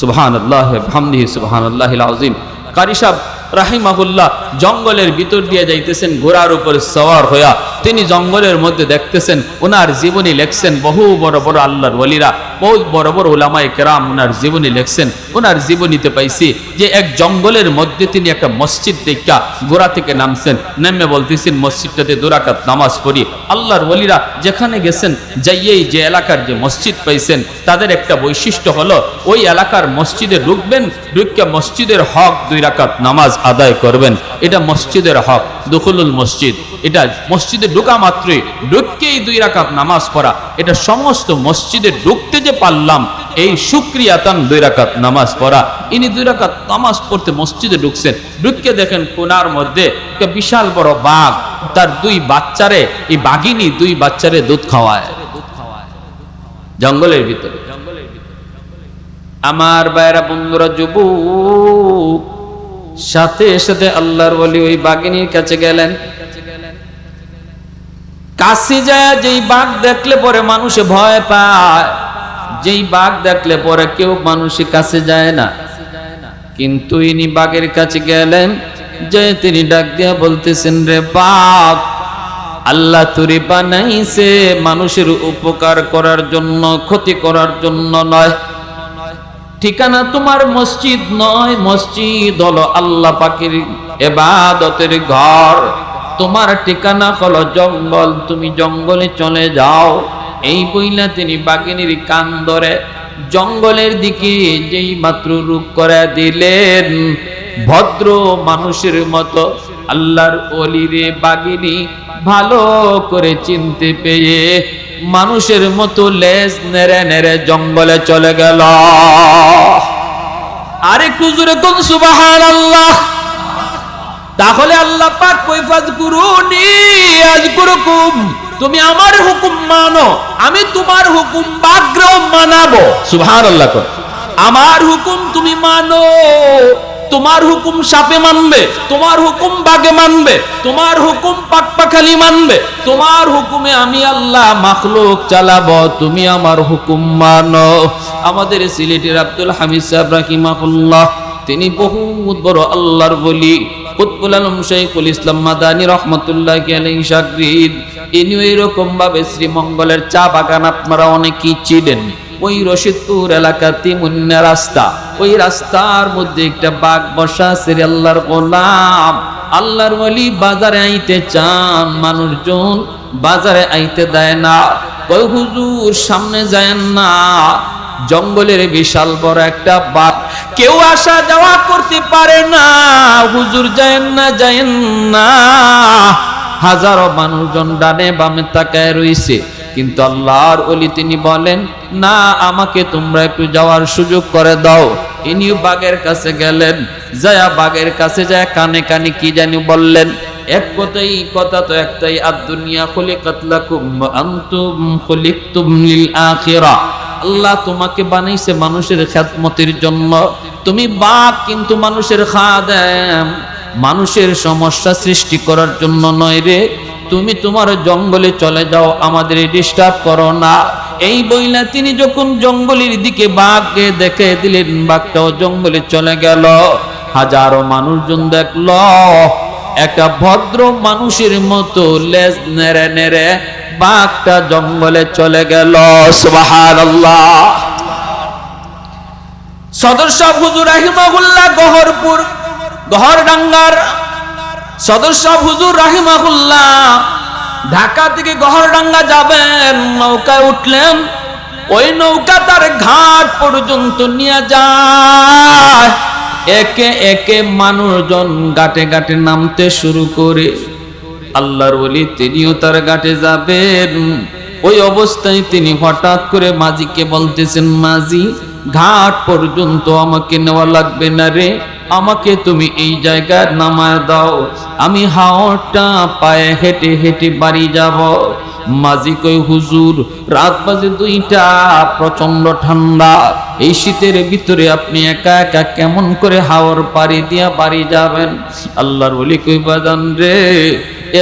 সুবহানাল্লাহ ওয়া বিহামদিহি সুবহানাল্লাহিল আযীম। কারি সাহেব রাহিমাহুল্লাহ জঙ্গলের ভিতর দিয়ে যাইতেছেন ঘোড়ার উপর সওয়ার হইয়া। তিনি জঙ্গলের মধ্যে দেখতেছেন, ওনার জীবনী লেখছেন বহু বড় বড় আল্লাহর ওলিরা, বহুত বড় বড় উলামায়ে কেরাম ওনার জীবনী লেখছেন। ওনার জীবনীতে পাইছি যে এক জঙ্গলের মধ্যে তিনি একটা মসজিদ দেখা ঘোড়া থেকে নামছেন, নেমে বলতেছেন, মসজিদটাতে 2 রাকাত নামাজ পড়ি। আল্লাহর ওলিরা যেখানে গেছেন, যাইয়েই যে এলাকার যে মসজিদ পাইছেন, তাদের একটা বৈশিষ্ট্য হলো ওই এলাকার মসজিদে ঢুকবেন, ঢুকে মসজিদের হক 2 রাকাত নামাজ আদায় করবেন। এটা মসজিদের হক, দুখুলুল মসজিদ। এটা মসজিদে ঢোকা মাত্রই ঢুককেই 2 রাকাত নামাজ পড়া, এটা সমস্ত মসজিদে ঢুকতে যে পারলাম এই শুকরিয়াতান 2 রাকাত নামাজ পড়া। ইনি 2 রাকাত নামাজ পড়তে মসজিদে ঢুকছেন, ঢুককে দেখেন কোনার মধ্যে একটা বিশাল বড় বাঘ, তার 2 বাচ্চারে, এই বাঘিনী 2 বাচ্চারে দুধ খাওয়ায় জঙ্গলের ভিতরে। আমার ভাইরা বন্ধুরা, যুবক, সাথে সাথে আল্লাহর ওলি ওই বাঘিনীর কাছে গেলেন। কাছে যায় যেই বাঘ দেখলে পরে মানুষে ভয় পায়, যেই বাঘ দেখলে পরে কেউ মানুষের কাছে যায় না, কিন্তু ইনি বাঘের কাছে গেলেন, যে তিনি ডাক দিয়া বলতেছেন, রে বাঘ, আল্লাহ তোরে বানাইছে মানুষের উপকার করার জন্য, ক্ষতি করার জন্য নয়। ঠিকানা তোমার মসজিদ নয়, মসজিদ হলো আল্লাহ পাকের ইবাদতের ঘর। তোমার ঠিকানা হলো জঙ্গল, তুমি জঙ্গলে চলে যাও। এই বইলা তিনি বাঘিনীর কান ধরে জঙ্গলের দিকে যেই মাত্র রূপ করে দিলেন, ভদ্র মানুষের মতো আল্লাহর ওলিরে বাঘিনী ভালো করে চিনতে পেয়ে মানুষের মতো লেজ নেড়ে নেড়ে জঙ্গলে চলে গেল। আরেকটু জোরে কোন সুবহানাল্লাহ। তাহলে আল্লাহ পাক কই ফাযকুরুনি আযকুরুকুম, তুমি আমার হুকুম মানো, আমি তোমার হুকুম বাগ্রহ মানাবো। সুবহানাল্লাহ। আমার হুকুম তুমি মানো, তোমার হুকুম সাপে মানবে, তোমার হুকুম বাঘে মানবে, তোমার হুকুম পাকপাখালি মানবে, তোমার হুকুমে আমি আল্লাহ মাখলুক চালাবো, তুমি আমার হুকুম মানো। আমাদের সিলেটের আব্দুল হামিদ সাহেব রাহিমাহুল্লাহ, তিনি বহুত বড় আল্লাহর ওলি, কুতবুল আলম শাইখুল ইসলাম মাদানী রহমতুল্লাহি আলাইহি শাগরিদ। ইনি এরকম ভাবে শ্রীমঙ্গলের চা বাগান আপনারা অনেকেই চিনেন, ওই রশিদপুর এলাকাতে মুন্না রাস্তা, ওই রাস্তার মধ্যে একটা বাঘ বসা আছে। আল্লাহর গোলাম, আল্লাহর ওলি বাজারে আইতে চান, মানুষজন বাজারে আইতে দেয় না। কই হুজুর সামনে যায়েন না, জঙ্গলের বিশাল বড় একটা বাঘ, কেউ আসা যাওয়া করতে পারে না, হুজুর যায়েন না, যায়েন না। হাজারো মানুষজন ডানে বামে তাকায় রইছে, কিন্তু আল্লাহর ওলি তিনি বলেন না, আমাকে তোমরা একটু যাওয়ার সুযোগ করে দাও। ইনিও বাঘের কাছে গেলেন, যায়া বাঘের কাছে যায় কানে কানে কি জানি বললেন। এক কথাই, কথা তো একটাই, আদ-দুনিয়া খুলিকাত লাকুম ওয়া আনতুম খুলিকতুম লিল আখিরা। আল্লাহ তোমাকে বানাইছে মানুষের খেদমতের জন্য, তুমি বাঘ কিন্তু মানুষের খাদেম, মানুষের সমস্যা সৃষ্টি করার জন্য নয় রে। তুমি তোমার জঙ্গলে চলে যাও, আমাদের ডিস্টার্ব করো না। এই বইলা তিনি যখন জঙ্গলের দিকে বাঘকে দেখে দিলেন, বাঘটাও জঙ্গলে চলে গেল। হাজারো মানুষজন দেখলো একটা ভদ্র মানুষের মতো লেজ নেড়ে নেড়ে বাঘটা জঙ্গলে চলে গেল। সুবহানাল্লাহ। সদর সাহেব হুজুর রাহিমাহুল্লাহ গহরপুর গহরডাঙ্গার সদর সাহেব হুজুর রাহিমাহুল্লাহ ঢাকা থেকে গহরডাঙ্গা যাবেন, নৌকায় উঠলেন। ওই নৌকা তার ঘাট পর্যন্ত নিয়ে যায়। একে একে মানুষজন ঘাটে ঘাটে নামতে শুরু করে। আল্লাহর ওলি তিনিও তার ঘাটে যাবেন। ওই অবস্থায় তিনি হঠাৎ করে মাঝিকে বলতেছেন, মাঝি, ঘাট পর্যন্ত আমাকে নেওয়া লাগবে না রে, আমাকে তুমি এই জায়গায় নামায় দাও, আমি হাওরটা পায়ে হেঁটে হেঁটে বাড়ি যাব। মাঝি কই, হুজুর রাত বাজে 2টা, প্রচন্ড ঠান্ডা, এই শীতের ভিতরে আপনি একা একা কেমন করে হাওর পাড়ি দিয়া বাড়ি যাবেন? আল্লাহর ওলি কই, বাজান রে,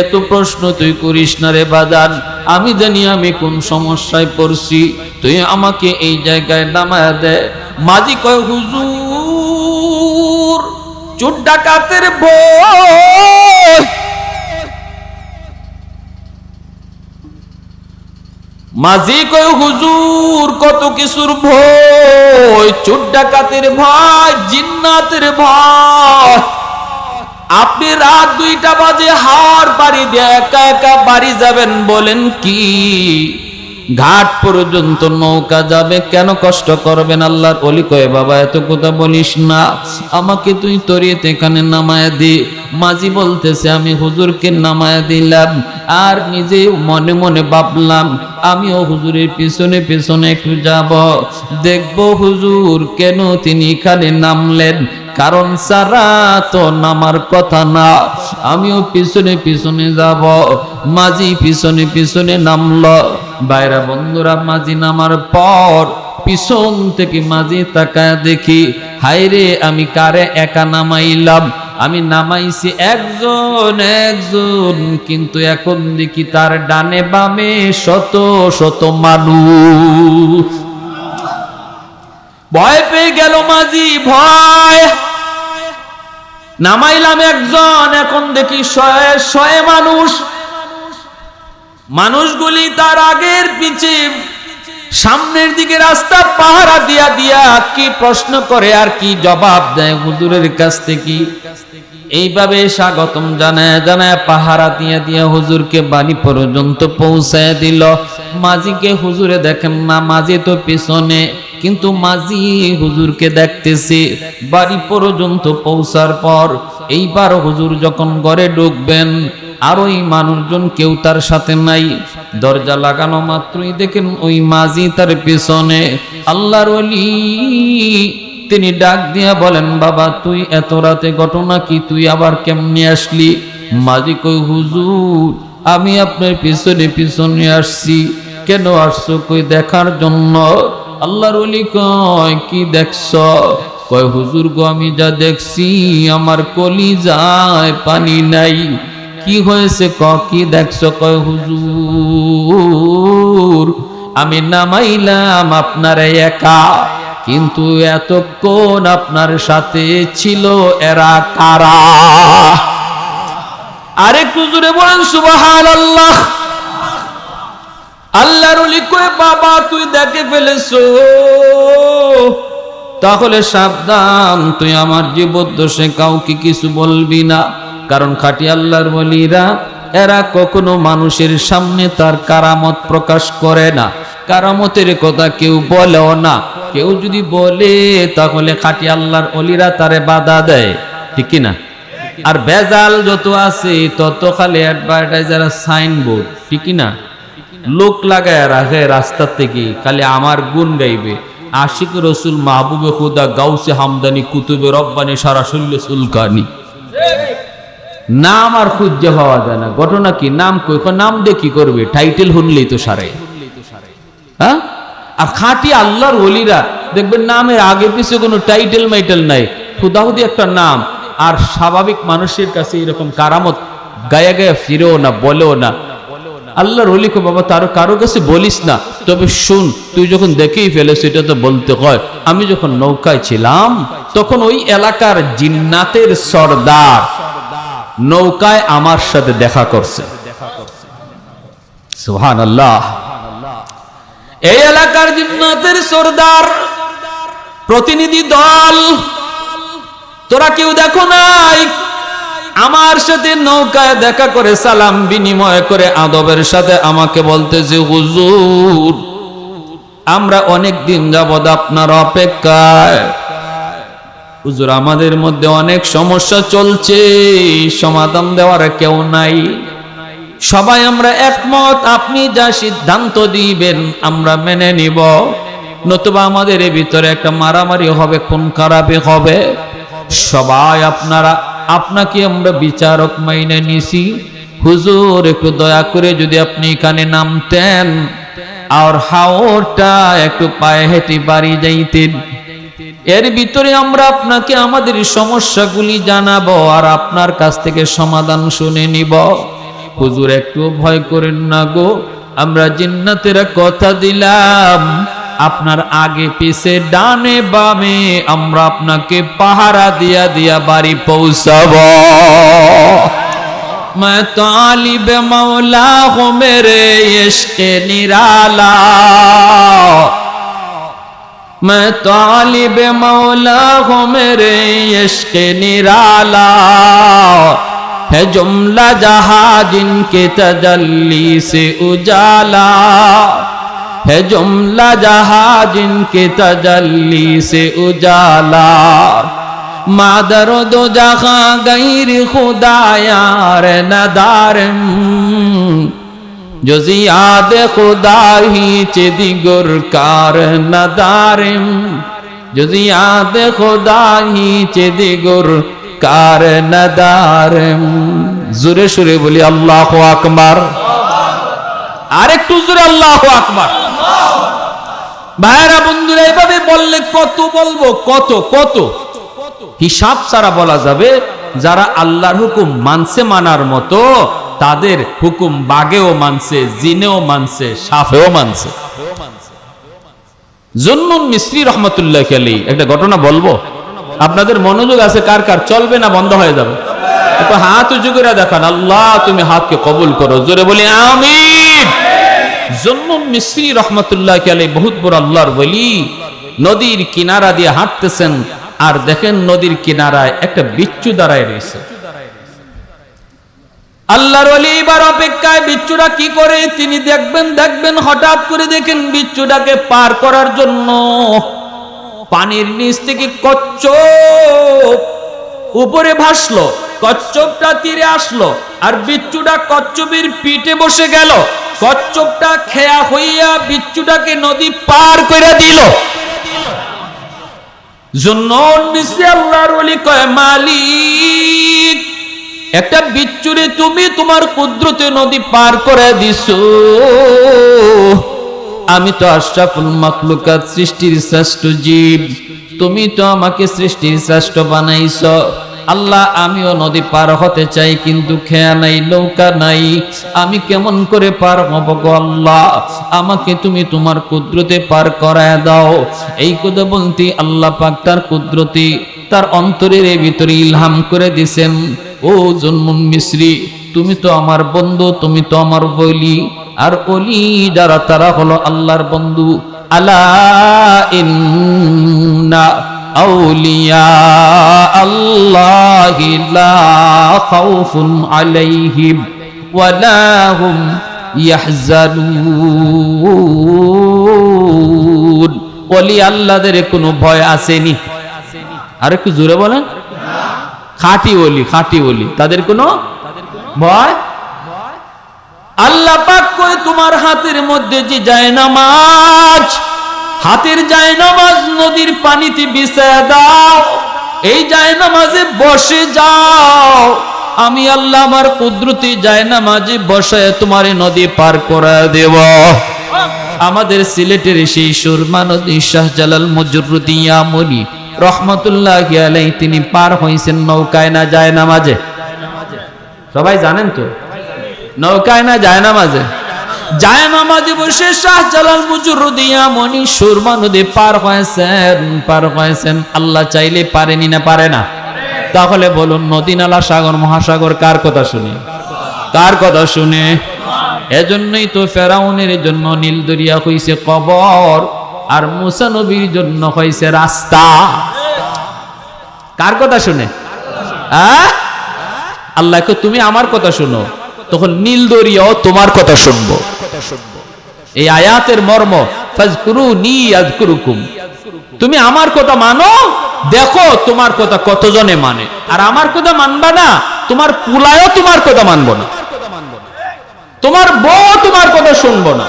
এত প্রশ্ন তুই করিস না রে বাজান, আমি জানি আমি কোন সমস্যায় পড়ছি, তুই আমাকে এই জায়গায় নামায় দে। মাঝি কয়, হুজুর চোর ডাকাতের ভয়, মাঝি কয়, হুজুর কত কিছুর ভয়, চোর ডাকাতের ভয়, জিন্নাতের ভয়, আপনি রাত 2টা বাজে হাওর পাড়ি দিয়ে একা একা বাড়ি যাবেন বলেন কি? ঘাট পর্যন্ত নৌকা যাবে, কেন কষ্ট করবেন? আল্লাহর ওলি কয়, বাবা এত কথা বলিস না, আমাকে তুই তরিয়েতে এখানে নামায় দি। মাঝি বলতেছে, আমি হুজুরকে নামায় দিলাম, আর নিজে মনে মনে ভাবলাম আমিও হুজুরের পিছনে পিছনে একটু যাব, দেখবো হুজুর কেন তিনি এখানে নামলেন, কারণ সারা তো নামার কথা না। আমিও পিছনে পিছনে যাব। মাঝি পিছনে পিছনে নামলো। বাইরা বন্ধুরা, মাঝি নামার পর পিছন থেকে মাঝি তাকায় দেখি, হায়রে আমি কারে একা নামাইলাম, আমি নামাইছি একজন একজন, কিন্তু এখন দেখি তার ডানে বামে শত শত মানুষ। ভয় পেয়ে গেল মাঝি, ভয়, নামাইলাম একজন, এখন দেখি শয়ে শয়ে মানুষ। মানুষগুলি তার আগের পিছে সামনের দিকে রাস্তা পাহারা দিয়া দিয়া কি প্রশ্ন করে আর কি জবাব দেয় হুজুরের কাছ থেকে। এইভাবে স্বাগতম জানায় জানায় পাহারা দিয়া দিয়া হুজুরকে বাড়ি পর্যন্ত পৌঁছায় দিল। মাঝিকে হুজুরে দেখেন না, মাঝি তো পিছনে, কিন্তু মাঝি হুজুরকে দেখতেছে। বাড়ি পর্যন্ত পৌঁছার পর এইবার হুজুর যখন ঘরে ঢুকবেন, আর ওই মানুষজন কেউ তার সাথে নাই। দরজা লাগানো মাত্রই দেখেন ওই মাঝি তার পেছনে। আল্লাহর ওলি তিনি ডাক দিয়া বলেন, বাবা তুই এত রাতে ঘটনা কি, তুই আবার কেমনে আসলি? মাঝি কই, হুজুর আমি আপনার পিছনে পিছনে আসছি। কেন আসছো? কই দেখার জন্য। আল্লাহর ওলি কয়, কি দেখছ? কয় হুজুর গো আমি যা দেখছি আমার কলিজায় পানি নাই। কি হয়েছে? কি দেখছ? কয় হুজুর আমি নামাইলাম আপনার একা, কিন্তু এতক্ষণ আপনার সাথে ছিল এরা কারা? আরেকটু জোরে বলেন সুবহানাল্লাহ। আল্লাহর ওলি কয়, বাবা তুই দেখে ফেলেছো, তাহলে সাবধান, তুই আমার জীবদ্দোষে কাউকে কিছু বলবি না। কারণ খাঁটি আল্লাহর ওলিরা এরা কখনো মানুষের সামনে তার কারামত প্রকাশ করে না, কারামতের কথা কেউ বলেও না। কেউ যদি বলে তাহলে খাঁটি আল্লাহর ওলিরা তারে বাধা দেয়, ঠিক কি না? আর বেজাল যত আছে তত খালি অ্যাডভার্টাইজার, সাইনবোর্ড, ঠিক কি না? লোক লাগায় রাখে রাস্তা থেকে, খালি আমার গুণ গাইবে। আশিক রসুল, মাহবুবে খুদা, গাউসে হামদানি, কুতুবে রব্বানি, সারা শল্য সুলকানি। নাম আর খুঁজে পাওয়া যায় না। ঘটনা কি? নাম কই? নাম দিয়ে কি করবে? টাইটেল শুনলেই তো সারে। হ্যাঁ, আর খাঁটি আল্লাহর ওলিরা দেখবেন নামের আগে পিছে কোনো টাইটেল মাইটেল নাই, খুদাহুদি একটা নাম। আর স্বাভাবিক মানুষের কাছে এরকম কারামত গায়ে গায়ে ফিরেও না, বলেও না। আল্লাহর ওলি কো, বাবা তার কারো কাছে বলিস না, তবে শুন তুই যখন দেখেই ফেলেছ এটা তো বলতে হয়। আমি যখন নৌকায় ছিলাম তখন ওই এলাকার জিন্নাতের সর্দার নৌকায় আমার সাথে দেখা করছে। সুবহানাল্লাহ। এই এলাকার জিন্নাতের সর্দার প্রতিনিধি দল, তোরা কেউ দেখো নাই, আমার সাথে নৌকায় দেখা করে সালাম বিনিময় করে আদবের সাথে আমাকে বলতেছে, হুজুর আমরা অনেক দিন যাবত আপনার অপেক্ষায়। হুজুর আমাদের মধ্যে অনেক সমস্যা চলছে, সমাধান দেওয়ার কেউ নাই। সবাই আমরা একমত, আপনি যা সিদ্ধান্ত দিবেন আমরা মেনে নিব, নতুবা আমাদের এর ভিতরে একটা মারামারি হবে, খুন খারাপি হবে। সবাই আপনাকে আমরা বিচারক মাইনে নিছি। হুজুর একটু দয়া করে যদি আপনি এখানে নামতেন আর হাওরটা একটু পায়ে হেঁটে বাড়ি যাইতেন, এর ভিতরে আমরা আপনাকে আমাদের সমস্যাগুলি জানাবো আর আপনার কাছ থেকে সমাধান শুনে নিব। হুজুর একটু ভয় করেন না গো, আমরা জিন্নাতেরা কথা দিলাম আপনার আগে পিছে ডানে বামে আমরা আপনাকে পাহারা দিয়া দিয়া বাড়ি পৌঁছাবো। मैं तालिब मौला हूँ मेरे इश्क़ निराला, मैं तालिब मौला हूँ मेरे इश्क़ निराला, है जुमला जहाँ जिनके तजल्ली से उजाला, है जुमला जहाँ जिनके तजल्ली से उजाला, मादर दो जहाँ गैर खुदा यार नदारम, जो जियाद खुदा ही चिदिगुर कार नदारम, जो जियाद खुदा ही चिदिगुर कार नदारम। जुरे सुरे बोली अल्लाहु আকবার। আরেকটু জোরে আল্লাহু আকবার। ভাইরা বন্ধুরা, এইভাবে বললে কত বলবো, কত কত হিসাব ছাড়া বলা যাবে। যারা আল্লাহর হুকুম মানছে, মানার মতো তাদের হুকুম বাগেও মানছে, জিনেও মানছে, সাফেও মানছে। জুন্নুন মিসরি রহমাতুল্লাহ আলাইহি একটা ঘটনা বলবো, আপনাদের মনোযোগ আছে কার কার? চলবে না বন্ধ হয়ে যাবে? একটু হাত উঁচু করে দেখান, আল্লাহ তুমি হাতকে কবুল করো, জোরে বলি আমিন। জুন্নুন মিসরি রহমাতুল্লাহ আলাইহি বহুত বড় আল্লাহর ওলি, নদীর কিনারা দিয়ে হাঁটতেছেন আর দেখেন নদীর কিনারায় একটা বিচ্ছু দাঁড়ায় রয়েছে। আল্লাহর ওলি এবার অপেক্ষায়, বিচ্ছুরা কি করে তিনি দেখবেন। হঠাৎ করে দেখেন বিচ্ছুটাকে পার করার জন্য পানির নিচ থেকে কচ্ছপ উপরে ভাসলো। কচ্ছপটা তীরে আসলো আর বিচ্ছুটা কচ্ছপের পিঠে বসে গেল। কচ্ছপটা খেয়া হইয়া বিচ্ছুটাকে নদী পার করে দিল। জুন্নুন মিসরি আল্লাহর ওলি কয়, মালিক, একটা বিচ্ছুরে তুমি তোমার কুদরতে নদী পার করে দিছো। আমি তো আশরাফুল মাখলুকাত, সৃষ্টির শ্রেষ্ঠ জীব, তুমি তো আমাকে সৃষ্টির শ্রেষ্ঠ বানাইছো। আল্লাহ, আমিও নদী পার হতে চাই, কিন্তু খেয়া নাই, নৌকা নাই, আমি কেমন করে পার হব গো আল্লাহ? আমাকে তুমি তোমার কুদরতে পার করায় দাও। এই কথা বলতে আল্লাহ পাক তার কুদরতি তার অন্তরের ভিতরে ইলহাম করে দিছেন, ও জুন্নুন মিসরি, তুমি তো আমার বন্ধু, তুমি তো আমার ওলি, আর ওলি যারা তারা হলো আল্লাহর বন্ধু। আলা ইন্না আউলিয়া আল্লাহি লা খাউফুন আলাইহিম ওয়া লা হুম ইয়াহজানুন। ওলি আল্লাহদের কোনো ভয় আসেনি। আর একটু জোরে বলেন, খাঁটি ওলি, খাঁটি ওলি, তাদের কোনো ভয়। আল্লাহ পাক কয়, তোমার হাতের মধ্যে যে জায়নামাজ, হাতের জায়নামাজ নদীর পানিতে বিছায়া দাও, এই জায়নামাজে বসে যাও, আমি আল্লাহ আমার কুদরতি জায়নামাজে বসায় তোমারে নদী পার করে দেব। আমাদের সিলেটের সেই সুরমা নদী শাহজালাল মুজরুদিয়া মনি রহমতুল্লাহি আলাইহি, তিনি পার হইছেন নৌকায় না জায়নামাজে? সবাই জানেন তো, নৌকায় না জায়নামাজে? জায়নামাজে বসে শাহজালাল মুজরুদিয়া মনি সুরমা নদী পার হয়েছেন, পার হয়েছেন। আল্লাহ চাইলে পারেনি না পারে না? তাহলে বলুন, নদী নালা সাগর মহাসাগর কার কথা শুনে? কার কথা শুনে? এজন্যই তো ফেরাউনের জন্য নীল দরিয়া হইছে কবর, আর মুসা নবীর জন্য হইছে রাস্তা। কার কথা শুনে? আল্লাহকে তুমি আমার কথা শুনো, তখন নীল দরিয়াও তোমার কথা শুনবো। এই আয়াতের মর্ম, ফাজকুরুনি আযকুরুকুম, তুমি আমার কথা মানো, দেখো তোমার কথা কতজনে মানে। আর আমার কথা মানবা না, তোমার পুলায়ও তোমার কথা মানবো না, তোমার বউ তোমার কথা শুনবো না।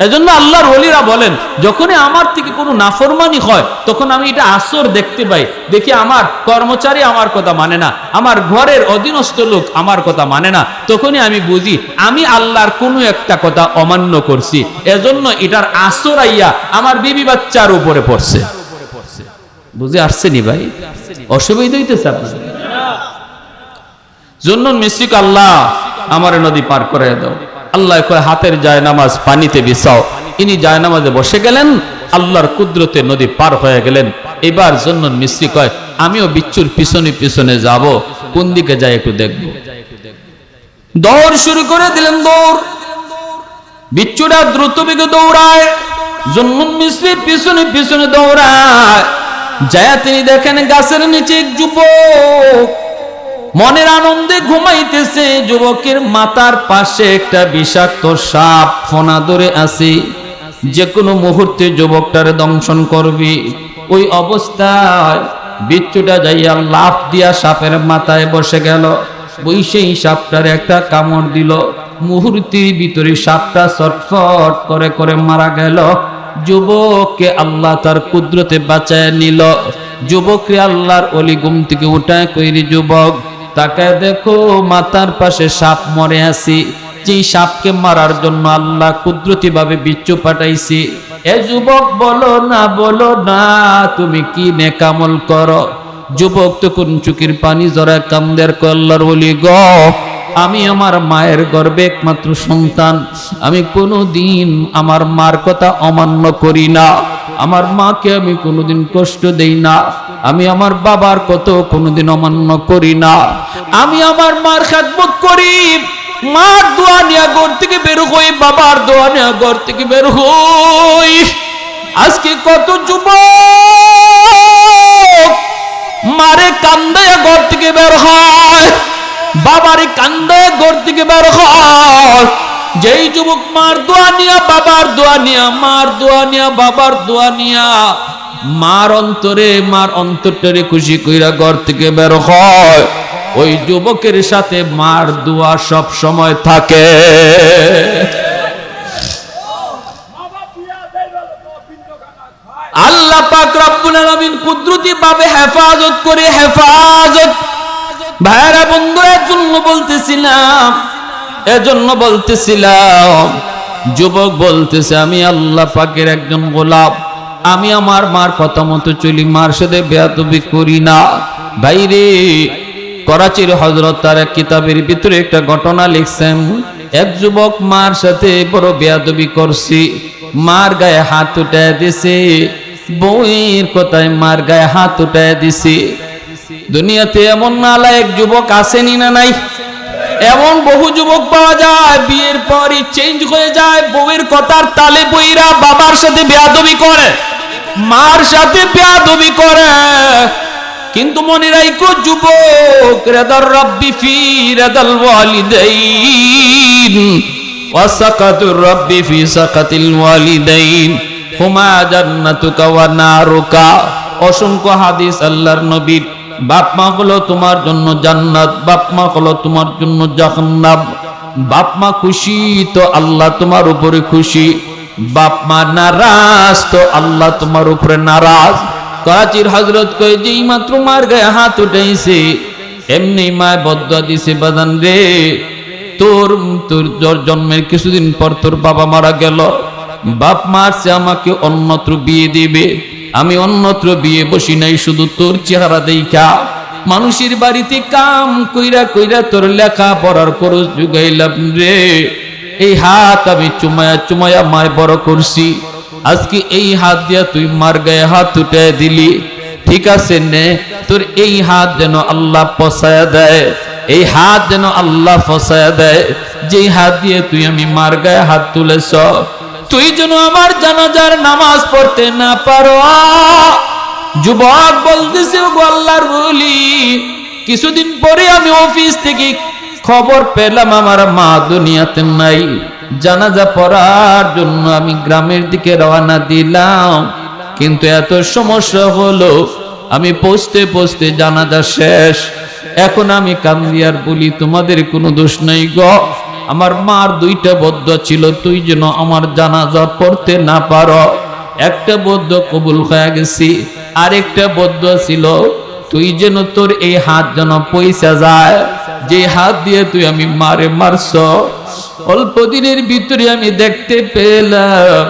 এজন্য আল্লাহর ওলিরা বলেন, যখনই আমার থেকে কোনো নাফরমানি হয়, তখন আমি এটা আসর দেখতে পাই, দেখি আমার কর্মচারী আমার কথা মানে না, আমার ঘরের অধীনস্থ লোক আমার কথা মানে না, তখনই আমি বুঝি আমি আল্লাহর কোনো একটা কথা অমান্য করছি। এজন্য এটার আসর আইয়া আমার বিবি বাচ্চার উপরে পড়ছে। বুঝে আসছেনি ভাই? অসুবিধা হইতেছে আপনার? জুন্নুন মিসরিক, আল্লাহ আমার নদী পার করে দাও। আল্লাহ কয়, হাতের জায়নামাজ পানিতে বিছাও। ইনি জায়নামাজে বসে গেলেন, আল্লাহর কুদরতে নদী পার হয়ে গেলেন। এবার জুন্নুন মিসরি কয়, আমিও বিচ্ছুর পিছনে পিছনে যাব, কোন দিকে যাই একটু দেখব। দৌড় শুরু করে দিলেন, দৌড়। বিচ্ছুটা দ্রুত বেগে দৌড়ায়, জুন্নুন মিসরি পিছনে পিছনে দৌড়ায়। যায় তিনি দেখেন গাছের নিচে এক যুবক মনের আনন্দে ঘুমাইতেছে। যুবকের মাথার পাশে একটা বিষাক্ত সাপ ফনা ধরে আছে, যে কোনো মুহূর্তে যুবকটারে দংশন করবে। ওই অবস্থায় বিচ্ছুটা যাইয়া লাফ দিয়া সাপের মাথায় বসে গেল। বৈশেই সাপটার একটা কামড় দিল, মুহূর্তের ভিতরে সাপটা ছটফট করে করে মারা গেল। যুবককে আল্লাহ তার কুদরতে বাঁচায় নিল। যুবককে আল্লাহর ওলি ঘুম থেকে উঠায় কইরি, যুবক তাকে দেখো, মাথার পাশে সাপ মরে আছি, যেই সাপকে মারার জন্য আল্লাহ কুদরতি ভাবে বিচ্ছু পাঠাইছি। এ যুবক, বলো না, বলো না, তুমি কি নেকামল করো? যুবক তখন চোখের পানি জড়ায় কান্দের, আল্লাহর ওলি গো, আমি আমার মায়ের গর্ভে একমাত্র সন্তান, আমি কোনোদিন আমার মার কথা অমান্য করি না, আমার মাকে আমি কোনোদিন কষ্ট দেই না, আমি আমার বাবার কথা কোনোদিন অমান্য করি না, আমি আমার মার খেদমত করি, মার দোয়া নিয়ে ঘর থেকে বের হই, বাবার দোয়া নিয়ে ঘর থেকে বের হই। আজকে কত যুবক মারে কান্দে ঘর থেকে বের হয়, বাবারে কান্দে ঘর থেকে বের হয়। যেই যুবক মার দোয়া নিয়া, বাবার দোয়া নিয়া, মার দোয়া নিয়া, বাবার দোয়া নিয়া মার অন্তরটারে খুশি কইরা ঘর থেকে বের হয়, ওই যুবকের সাথে মার দোয়া সব সময় থাকে। আল্লাহ পাক রব্বুল আলামিন কুদরতি ভাবে হেফাজত করে, হেফাজত। ভাইরা বন্ধু, এজন্য বলতেছিলাম যুবক বলতেছে আমি আল্লাহ পাকের একজন গোলাম, আমি আমার মার কথা মতো চলি, মার সাথে বেয়াদবি করি না। ভাইরে, করাচির হযরত তার এক কিতাবের ভিতরে একটা ঘটনা লিখছেন। এক যুবক মার সাথে বড় বেয়াদবি করছে, মার গায়ে হাত উঠায় দিছে, বউয়ের কথায় মার গায়ে হাত উঠায় দিছে। দুনিয়াতে এমন নালায়েক যুবক আসেনি না নাই? এমন বহু যুবক পাওয়া যায় বিয়ের পরই চেঞ্জ হয়ে যায়, বউয়ের কথার তালে বইরা বাবার সাথে বেয়াদবি করে, মার সাথে বেয়াদবি করে। কিন্তু মনে রাখো যুবক, রাদার রাব্বি ফি রাদাল ওয়ালিদাইন ওয়া সাকাতুর রাব্বি ফি সাকাতিল ওয়ালিদাইন হুমা জান্নাতুকা ওয়া নারুকা। অসংখ্য হাদিস আল্লাহর নবীর। বাপ মা হলো তোমার জন্য জান্নাত, বাপ মা হলো তোমার জন্য জাহান্নাম। বাপ মা খুশি তো আল্লাহ তোমার উপরে খুশি, বাপ মা নারাজ তো আল্লাহ তোমার উপরে নারাজ। করাচির হযরত কই যেই মাত্র মার গায়ে হাত উঠাইছে এমনি মা বদদুয়া দিছে, বাজান রে তোর জন্মের কিছুদিন পর তোর বাবা মারা গেল, বাপ মারছে আমাকে অন্যত্র বিয়ে দিবে, আমি অন্যত্র বিয়ে বসি নাই শুধু তোর চেহারা দেইখা। মানুষের বাড়িতে কাম কইরা কইরা তোর লেখা পড়ার খরচ জুগাইলাম রে, এই হাত আমি চুমায়া চুমায়া মায় বড় করছি, আজকে এই হাত দিয়া তুই মার গায়ে হাত উঠায় দিলি, ঠিক আছে নে, তোর এই হাত যেন আল্লাহ ফসায়া দেয়, এই হাত যেন আল্লাহ ফসায়া দেয়, যেই হাত দিয়ে তুই আমি মার গায়ে হাত তুলেছ, তুই যেন আমার জানাজার নামাজ পড়তে না পারো। যুবক বলতেছে গো আল্লাহর ওলি, কিছুদিন পরে আমি অফিস থেকে খবর পেলাম আমার মা দুনিয়াতে নাই। জানাজা পড়ার জন্য আমি গ্রামের দিকে রওনা দিলাম, কিন্তু এত সমস্যা হলো আমি পৌঁছতে পৌঁছতে জানাজা শেষ। এখন আমি কান্দি আর বলি তোমাদের কোনো দোষ নাই গো, আমার মার দুইটা বদদুয়া ছিল, তুই যেন আমার জানাজা পড়তে না পারো। একটা বদদুয়া কবুল হয়ে গেছি, আরেকটা বদদুয়া ছিল তুই যেন তোর এই হাত যেন পয়সা যায়, যে হাত দিয়ে তুই আমি মারে মারছ। অল্প দিনের ভিতরে আমি দেখতে পেলাম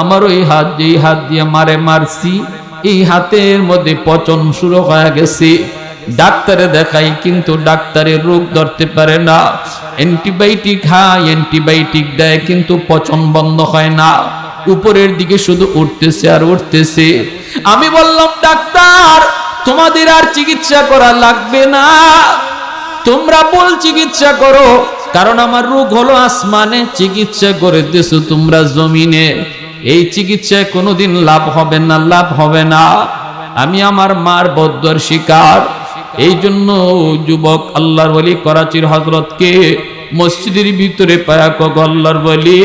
আমার ওই হাত, যেই হাত দিয়ে মারে মারছি, এই হাতের মধ্যে পচন শুরু হয়ে গেছে। ডাক্তারে দেখাই কিন্তু ডাক্তারের রোগ ধরতে পারে না, অ্যান্টিবায়োটিক খায়, অ্যান্টিবায়োটিক দেয় কিন্তু পচন বন্ধ হয় না, উপরের দিকে শুধু উঠতেছে আর উঠতেছে। আমি বললাম ডাক্তার তোমাদের আর চিকিৎসা করা লাগবে না, তোমরা বল চিকিৎসা করো, কারণ আমার রোগ হলো আসমানে, চিকিৎসা করে দিছো তোমরা জমিনে, এই চিকিৎসায় কোনোদিন লাভ হবে না, লাভ হবে না। আমি আমার মার বদদুয়ার শিকার। এই জন্য যুবক আল্লাহর ওলি করাচির হযরতকে মসজিদের ভিতরে পায়া কগ আল্লাহর ওলি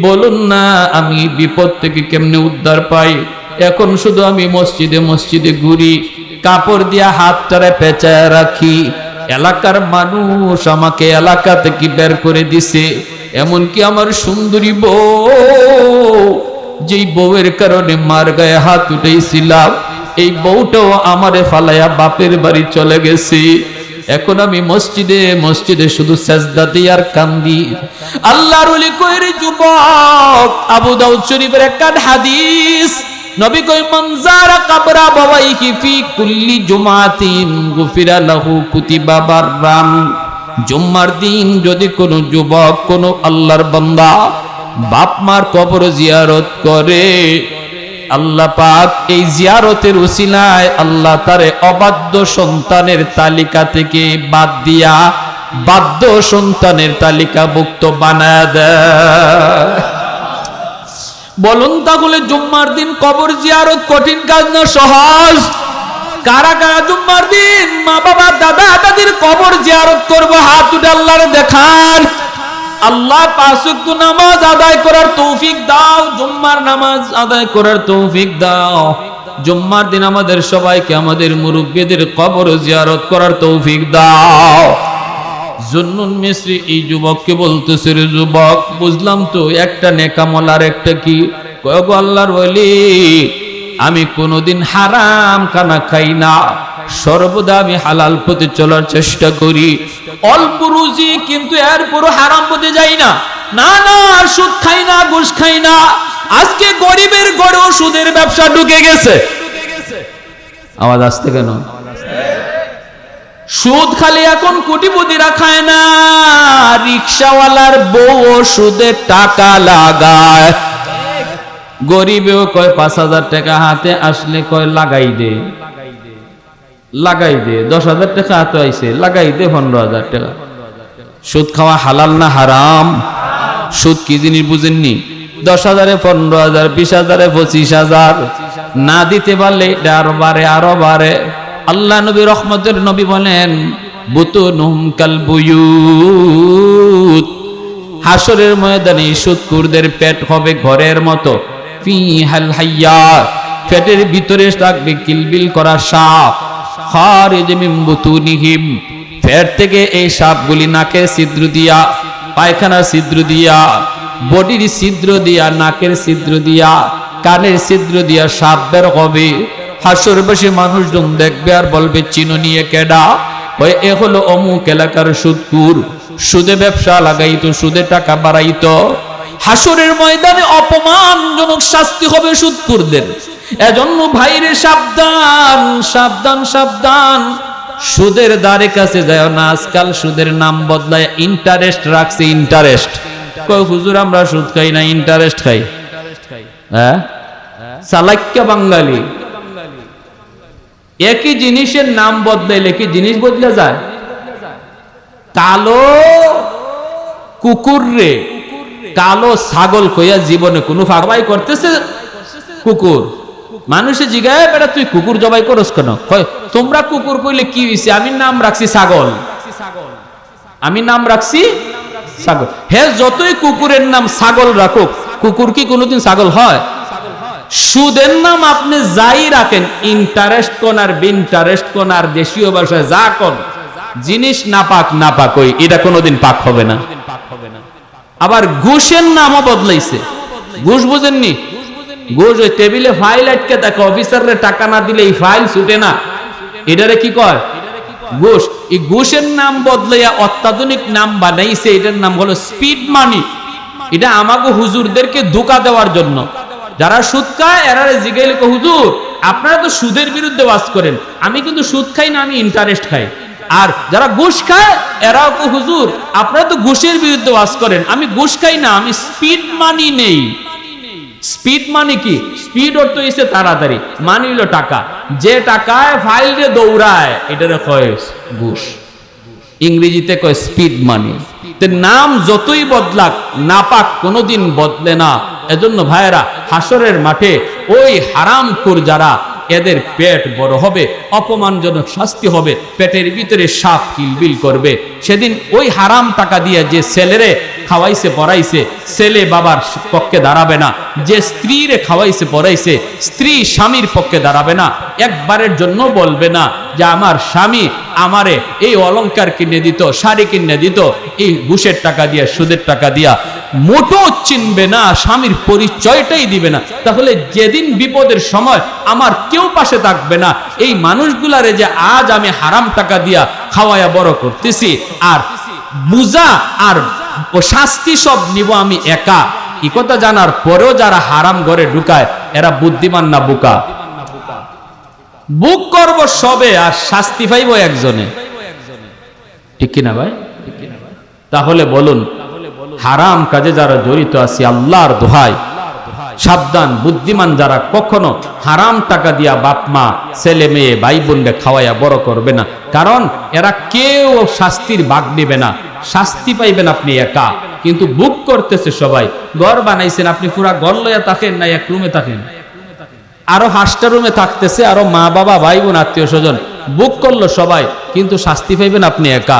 বলুন না আমি বিপদ থেকে কেমনে উদ্ধার পাই। এখন শুধু আমি মসজিদে মসজিদে ঘুরি, কাপড় দিয়া হাতটারে পেঁচায় রাখি, এলাকার মানুষ আমাকে এলাকা থেকে বের করে দিছে, এমনকি আমার সুন্দরী বউ, যেই বউয়ের কারণে মার গায়ে হাত উঠাইছিলাম, এই বউটাও আমারে ফালাইয়া বাপের বাড়ি চলে গেছি। এখন আমি মসজিদে মসজিদে শুধু সেজদা দিই আর কান্দি। আল্লাহর ওলি কইরে যুবক, আবু দাউদ শরীফের একটা হাদিস, নবী কই মান যারা কবরা বাবাইহি ফি কুল্লি জুমাতিন গুফিরা লাহু কুতিবা বাররান। জুম্মার দিন যদি কোনো যুবক কোনো আল্লাহর বান্দা বাপ মার কবর জিয়ারত করে, আল্লাহ পাক এই জিয়ারতের উসিলায় আল্লাহ তারে অবাধ্য সন্তানের তালিকা থেকে বাদ দিয়া বাধ্য সন্তানের তালিকাভুক্ত বানায় দেয়। বলুন তাহলে জুম্মার দিন কবর জিয়ারত কঠিন কাজ না সহজ? কারা কারা জুম্মার দিন মা বাবা দাদা দাদির কবর জিয়ারত করবো? হাত উঠে আল্লাহরে দেখান। আল্লাহ পাঁচ ওয়াক্ত নামাজ আদায় করার তৌফিক দাও, জুম্মার নামাজ আদায় করার তৌফিক দাও। জুম্মার দিন আমাদের সবাইকে আমাদের মুরব্বিদের কবর জিয়ারত করার তৌফিক দাও। জুন্নুন মিসরি এই যুবককে বলতেছে, রে যুবক, বুঝলাম তো একটা নেকামল আর একটা কি? কয় গো আল্লাহর ওলি, আমি কোনোদিন হারাম খানা খাই না, সর্বদা আমি হালাল পথে চলার চেষ্টা করি, অল্প রুজি, কিন্তু এরপরও হারাম পথে যাই না। না না, সুদ খাই না, ঘুষ খাই না। আজকে গরিবের ঘরেও সুদের ব্যবসা ঢুকে গেছে। আওয়াজ আসতে কেন? সুদ খালি এখন কোটিপতিরা খায় না, রিকশাওয়ালার বউ সুদে টাকা লাগায়। গরিবেও কয় 5,000 টাকা হাতে আসলে কয় লাগাই দে, লাগাই দে। 10,000 টাকা হাতে আইছে, লাগাই দে 15,000 টাকা। সুদ খাওয়া হালাল না হারাম? সুদ কি জিনিস বুঝেননি? 10,000-এ 15,000, 20,000-এ 25,000, না দিতে পারলে এটা আরো বাড়ে, আরো বাড়ে। আল্লাহ নবী, রহমতের নবী বলেন, বুতুনুহুম কাল বুয়ুত, হাসরের ময়দানে সুদখোরদের পেট হবে ঘরের মতো, ফিহাল হাইয়াত, পেটের ভিতরে থাকবে কিলবিল করা সাপ, খারিজ মিন বুতুনিহিম, পেট থেকে এই সাপগুলি নাকের ছিদ্র দিয়া, পায়খানার ছিদ্র দিয়া, বডির ছিদ্র দিয়া, নাকের ছিদ্র দিয়া, কানের ছিদ্র দিয়া সাপ বের হবে। হাসরবাসী মানুষজন দেখবে আর বলবে, চিনো নিয়ে কেডা? ওই এ হলো অমুক এলাকার সুদখোর, সুদে ব্যবসা লাগাইতো, সুদে টাকা বাড়াইতো। হাসরের ময়দানে অপমানজনক শাস্তি হবে সুদখোরদের। এজন্য ভাইরে সাবধান, সাবধান, সাবধান। সুদের দ্বারে কাছে যায় না। আজকাল সুদের নাম বদলায় ইন্টারেস্ট রাখছে, ইন্টারেস্ট। কই হুজুর আমরা সুদ খাই না, ইন্টারেস্ট খাই। হ্যাঁ, চালাক্য বাঙালি। একই জিনিসের নাম বদলাইলে কি জিনিস বদলে যায়? কালো কুকুর রে কালো ছাগল কইয়া জীবনে কোনো ফাঁকবাই করতেছে কুকুর। মানুষে জিগায়, বেটা তুই কুকুর জবাই করস কেন? তোমরা কুকুর কইলে কি হইছে? আমি নাম রাখছি ছাগল, আমি নাম রাখছি ছাগল। হে, যতই কুকুরের নাম ছাগল রাখুক, কুকুর কি কোনোদিন ছাগল হয়? সুদের নাম আপনি যাই রাখেন, ইন্টারেস্ট কোন আর বিন্টারেস্ট কোন আর দেশীয় ভাষায় যা কোন, জিনিস নাপাক নাপাক, ওই এটা কোনোদিন পাক হবে না। আবার ঘুষের নামও বদলাইছে। ঘুষ বুঝেননি? ঘুষ ওই টেবিলে ফাইল আটকে থাকে, অফিসাররে টাকা না দিলে এই ফাইল ছুটে না, এটারে কি কয়? ঘুষ। এই ঘুষের নাম বদলাইয়া অত্যাধুনিক নাম বানাইছে, এটার নাম হলো স্পিড মানি। এটা আমাকে হুজুরদেরকে ধোঁকা দেওয়ার জন্য। যারা সুদ খায় এরা জিগাইলে, হুজুর আপনারা তো সুদের বিরুদ্ধে ওয়াজ করেন, আমি কিন্তু সুদ খাই না, আমি ইন্টারেস্ট খাই। আর যারা ঘুষ খায় এরাও কো, হুজুর আপনারা তো ঘুষের বিরুদ্ধে ওয়াজ করেন, আমি ঘুষ খাই না, আমি স্পিড মানি নেই। স্পিড মানি কি? স্পিড অর্থ হইছে তাড়াতাড়ি, মানি হলো টাকা। যে টাকায় ফাইল রে দৌড়ায় এটারে কয় ঘুষ, ইংরেজিতে কয় স্পিড মানি। নাম যতই বদলাক, নাপাক কোনোদিন বদলে না। এজন্য ভাইয়েরা, হাসরের মাঠে ওই হারামখোর যারা, এদের পেট বড় হবে, অপমানজনক শাস্তি হবে, পেটের ভিতরে সাপ কিলবিল করবে। সেদিন ওই হারাম টাকা দিয়ে যে ছেলেরে খাওয়াইছে পড়াইছে, ছেলে বাবার পক্ষে দাঁড়াবে না। যে স্ত্রীরে খাওয়াইছে পড়াইছে, স্ত্রী স্বামীর পক্ষে দাঁড়াবে না। একবারের জন্য বলবে না যে আমার স্বামী আমারে এই অলংকার কিনে দিত, শাড়ি কিনে দিত, এই ঘুষের টাকা দিয়া, সুদের টাকা দিয়া। মোটো চিনবে না, স্বামীর পরিচয়টাই দিবে না। তাহলে যেদিন বিপদের সময় আমার কেউ পাশে থাকবে না, এই মানুষগুলারে যে আজ আমি হারাম টাকা দিয়া খাওয়ায়া বড় করতেছি, আর বুঝা আর ও শাস্তি সব নিব আমি একা, এই কথা জানার পরেও যারা হারাম ঘরে ঢুকায়, এরা বুদ্ধিমান না বোকা? বুক করব সবে, আর শাস্তি পাইব একজনে। ঠিক কিনা ভাই? তাহলে বলুন, হারাম কাজে যারা জড়িত আছি, আল্লাহর দোহাই সাবধান। বুদ্ধিমান যারা কখনো হারাম টাকা দিয়া বাপ মা, ছেলে মেয়ে, ভাই বোনকে খাওয়াইয়া বড় করবে না। কারণ এরা কেউ শাস্তির ভাগ নেবে না, শাস্তি পাইবেন আপনি একা। কিন্তু বুক করতেছে সবাই। ঘর বানাইছেন আপনি, পুরা ঘর লইয়া থাকেন না এক রুমে থাকেন? আরো 5টা রুমে থাকতেছে, আরো মা বাবা, ভাই বোন, আত্মীয় স্বজন। বুক করলো সবাই, কিন্তু শাস্তি পাইবেন আপনি একা।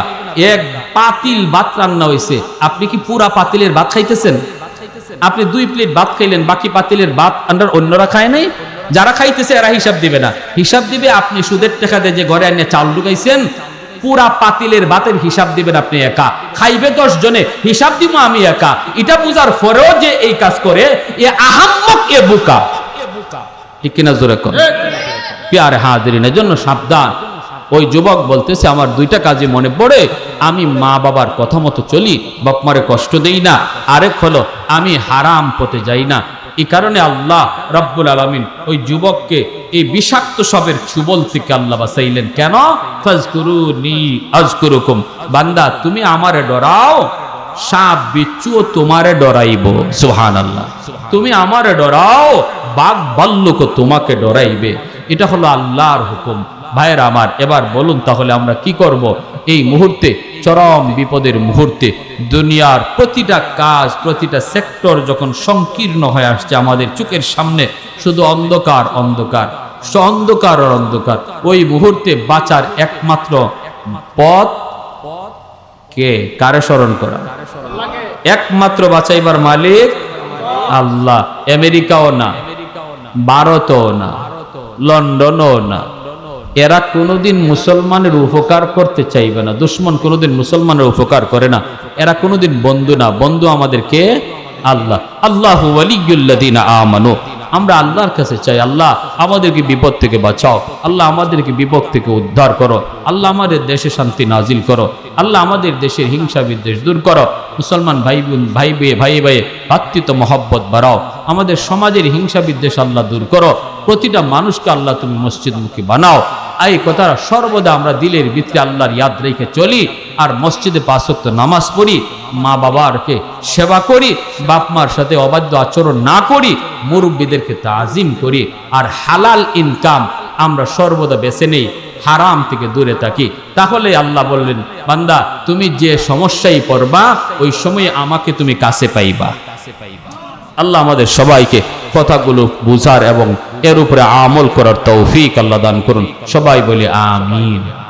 এক পাতিল ভাত রান্না হয়েছে, আপনি কি পুরা পাতিলের ভাত খাইতেছেন? আপনি 2 প্লেট ভাত খাইলেন, বাকি পাতিলের ভাত অন্যরা খায় নাই? যারা খাইতেছে এরা হিসাব দিবে না, হিসাব দিবে আপনি সুদের টাকা দিয়ে যে ঘরে এনে চাল ঢুকাইছেন, পুরা পাতিলের ভাতের হিসাব দিবেন আপনি একা, খাইবে 10 জনে, হিসাব দিব আমি একা। এটা বুঝার পরেও যে এই কাজ করে, এ আহাম্মক, এ বোকা। ঠিক কিনা জোরে কর। প্যারে হাজিরিনের জন্য সাবধান। ওই যুবক বলতেছে আমার 2টা কাজে মনে পড়ে, আমি মা বাবার কথা মতো চলি, বাপ মারে কষ্ট দেই না, আরেক হলো আমি হারাম পথে যাই না। এই কারণে আল্লাহ রাব্বুল আলামিন ওই যুবককে এই বিষাক্ত সবের চুবল থেকে আল্লাহ বাঁচাইলেন। কেন? ফাজকুরুনি আযকুরুকুম, বান্দা তুমি আমারে ডরাও, সাপ বিচ্ছুও তোমারে ডরাইব। সুবহানাল্লাহ। তুমি আমারে ডরাও, বাঘ ভাল্লুকও তোমাকে ডরাইবে। এটা হলো আল্লাহর হুকুম। ভাইয়েরা আমার, এবার বলুন তাহলে আমরা কি করব এই মুহূর্তে, চরম বিপদের মুহূর্তে? দুনিয়ার প্রতিটা কাজ, প্রতিটা সেক্টর যখন সংকীর্ণ হয়ে আসছে আমাদের চোখের সামনে, শুধু অন্ধকার অন্ধকার, অন্ধকার আর অন্ধকার, ওই মুহূর্তে বাঁচার একমাত্র পথ কে? কারে স্মরণ করা? একমাত্র বাঁচাইবার মালিক আল্লাহ। আমেরিকাও না, ভারতও না, লন্ডনও না, এরা কোনোদিন মুসলমানের উপকার করতে চাইবে না। দুশ্মন কোনোদিন মুসলমানের উপকার করে না। এরা কোনোদিন বন্ধু না। বন্ধু আমাদেরকে আল্লাহ। আল্লাহু ওয়ালিয়্যুল্লাযীনা আমানু। আমরা আল্লাহর কাছে চাই, আল্লাহ আমাদেরকে বিপদ থেকে বাঁচাও, আল্লাহ আমাদেরকে বিপদ থেকে উদ্ধার করো, আল্লাহ আমাদের দেশে শান্তি নাজিল করো, আল্লাহ আমাদের দেশের হিংসা বিদ্বেষ দূর করো, মুসলমান ভাই বোন ভাই ভাইয়ে ভাতৃত্ব মহব্বত বাড়াও, আমাদের সমাজের হিংসা বিদ্বেষ আল্লাহ দূর করো, প্রতিটা মানুষকে আল্লাহ তুমি মসজিদমুখী বানাও। এই কথা সর্বদা আমরা দিলের ভিতরে আল্লাহর ইয়াদ রেখে চলি, আর মসজিদে 5 ওয়াক্ত নামাজ পড়ি, মা বাবারকে সেবা করি, বাপ মার সাথে অবাধ্য আচরণ না করি, মুরব্বীদেরকে তাজিম করি, আর হালাল ইনকাম আমরা সর্বদা বেছে নেই, হারাম থেকে দূরে থাকি। তাহলে আল্লাহ বললেন, বান্দা তুমি যে সমস্যায় পড়বা ওই সময় আমাকে তুমি কাছে পাইবা। আল্লাহ আমাদের সবাইকে কথাগুলো বুঝার এবং এর উপরে আমল করার তৌফিক আল্লাহ দান করুন। সবাই বলি আমিন।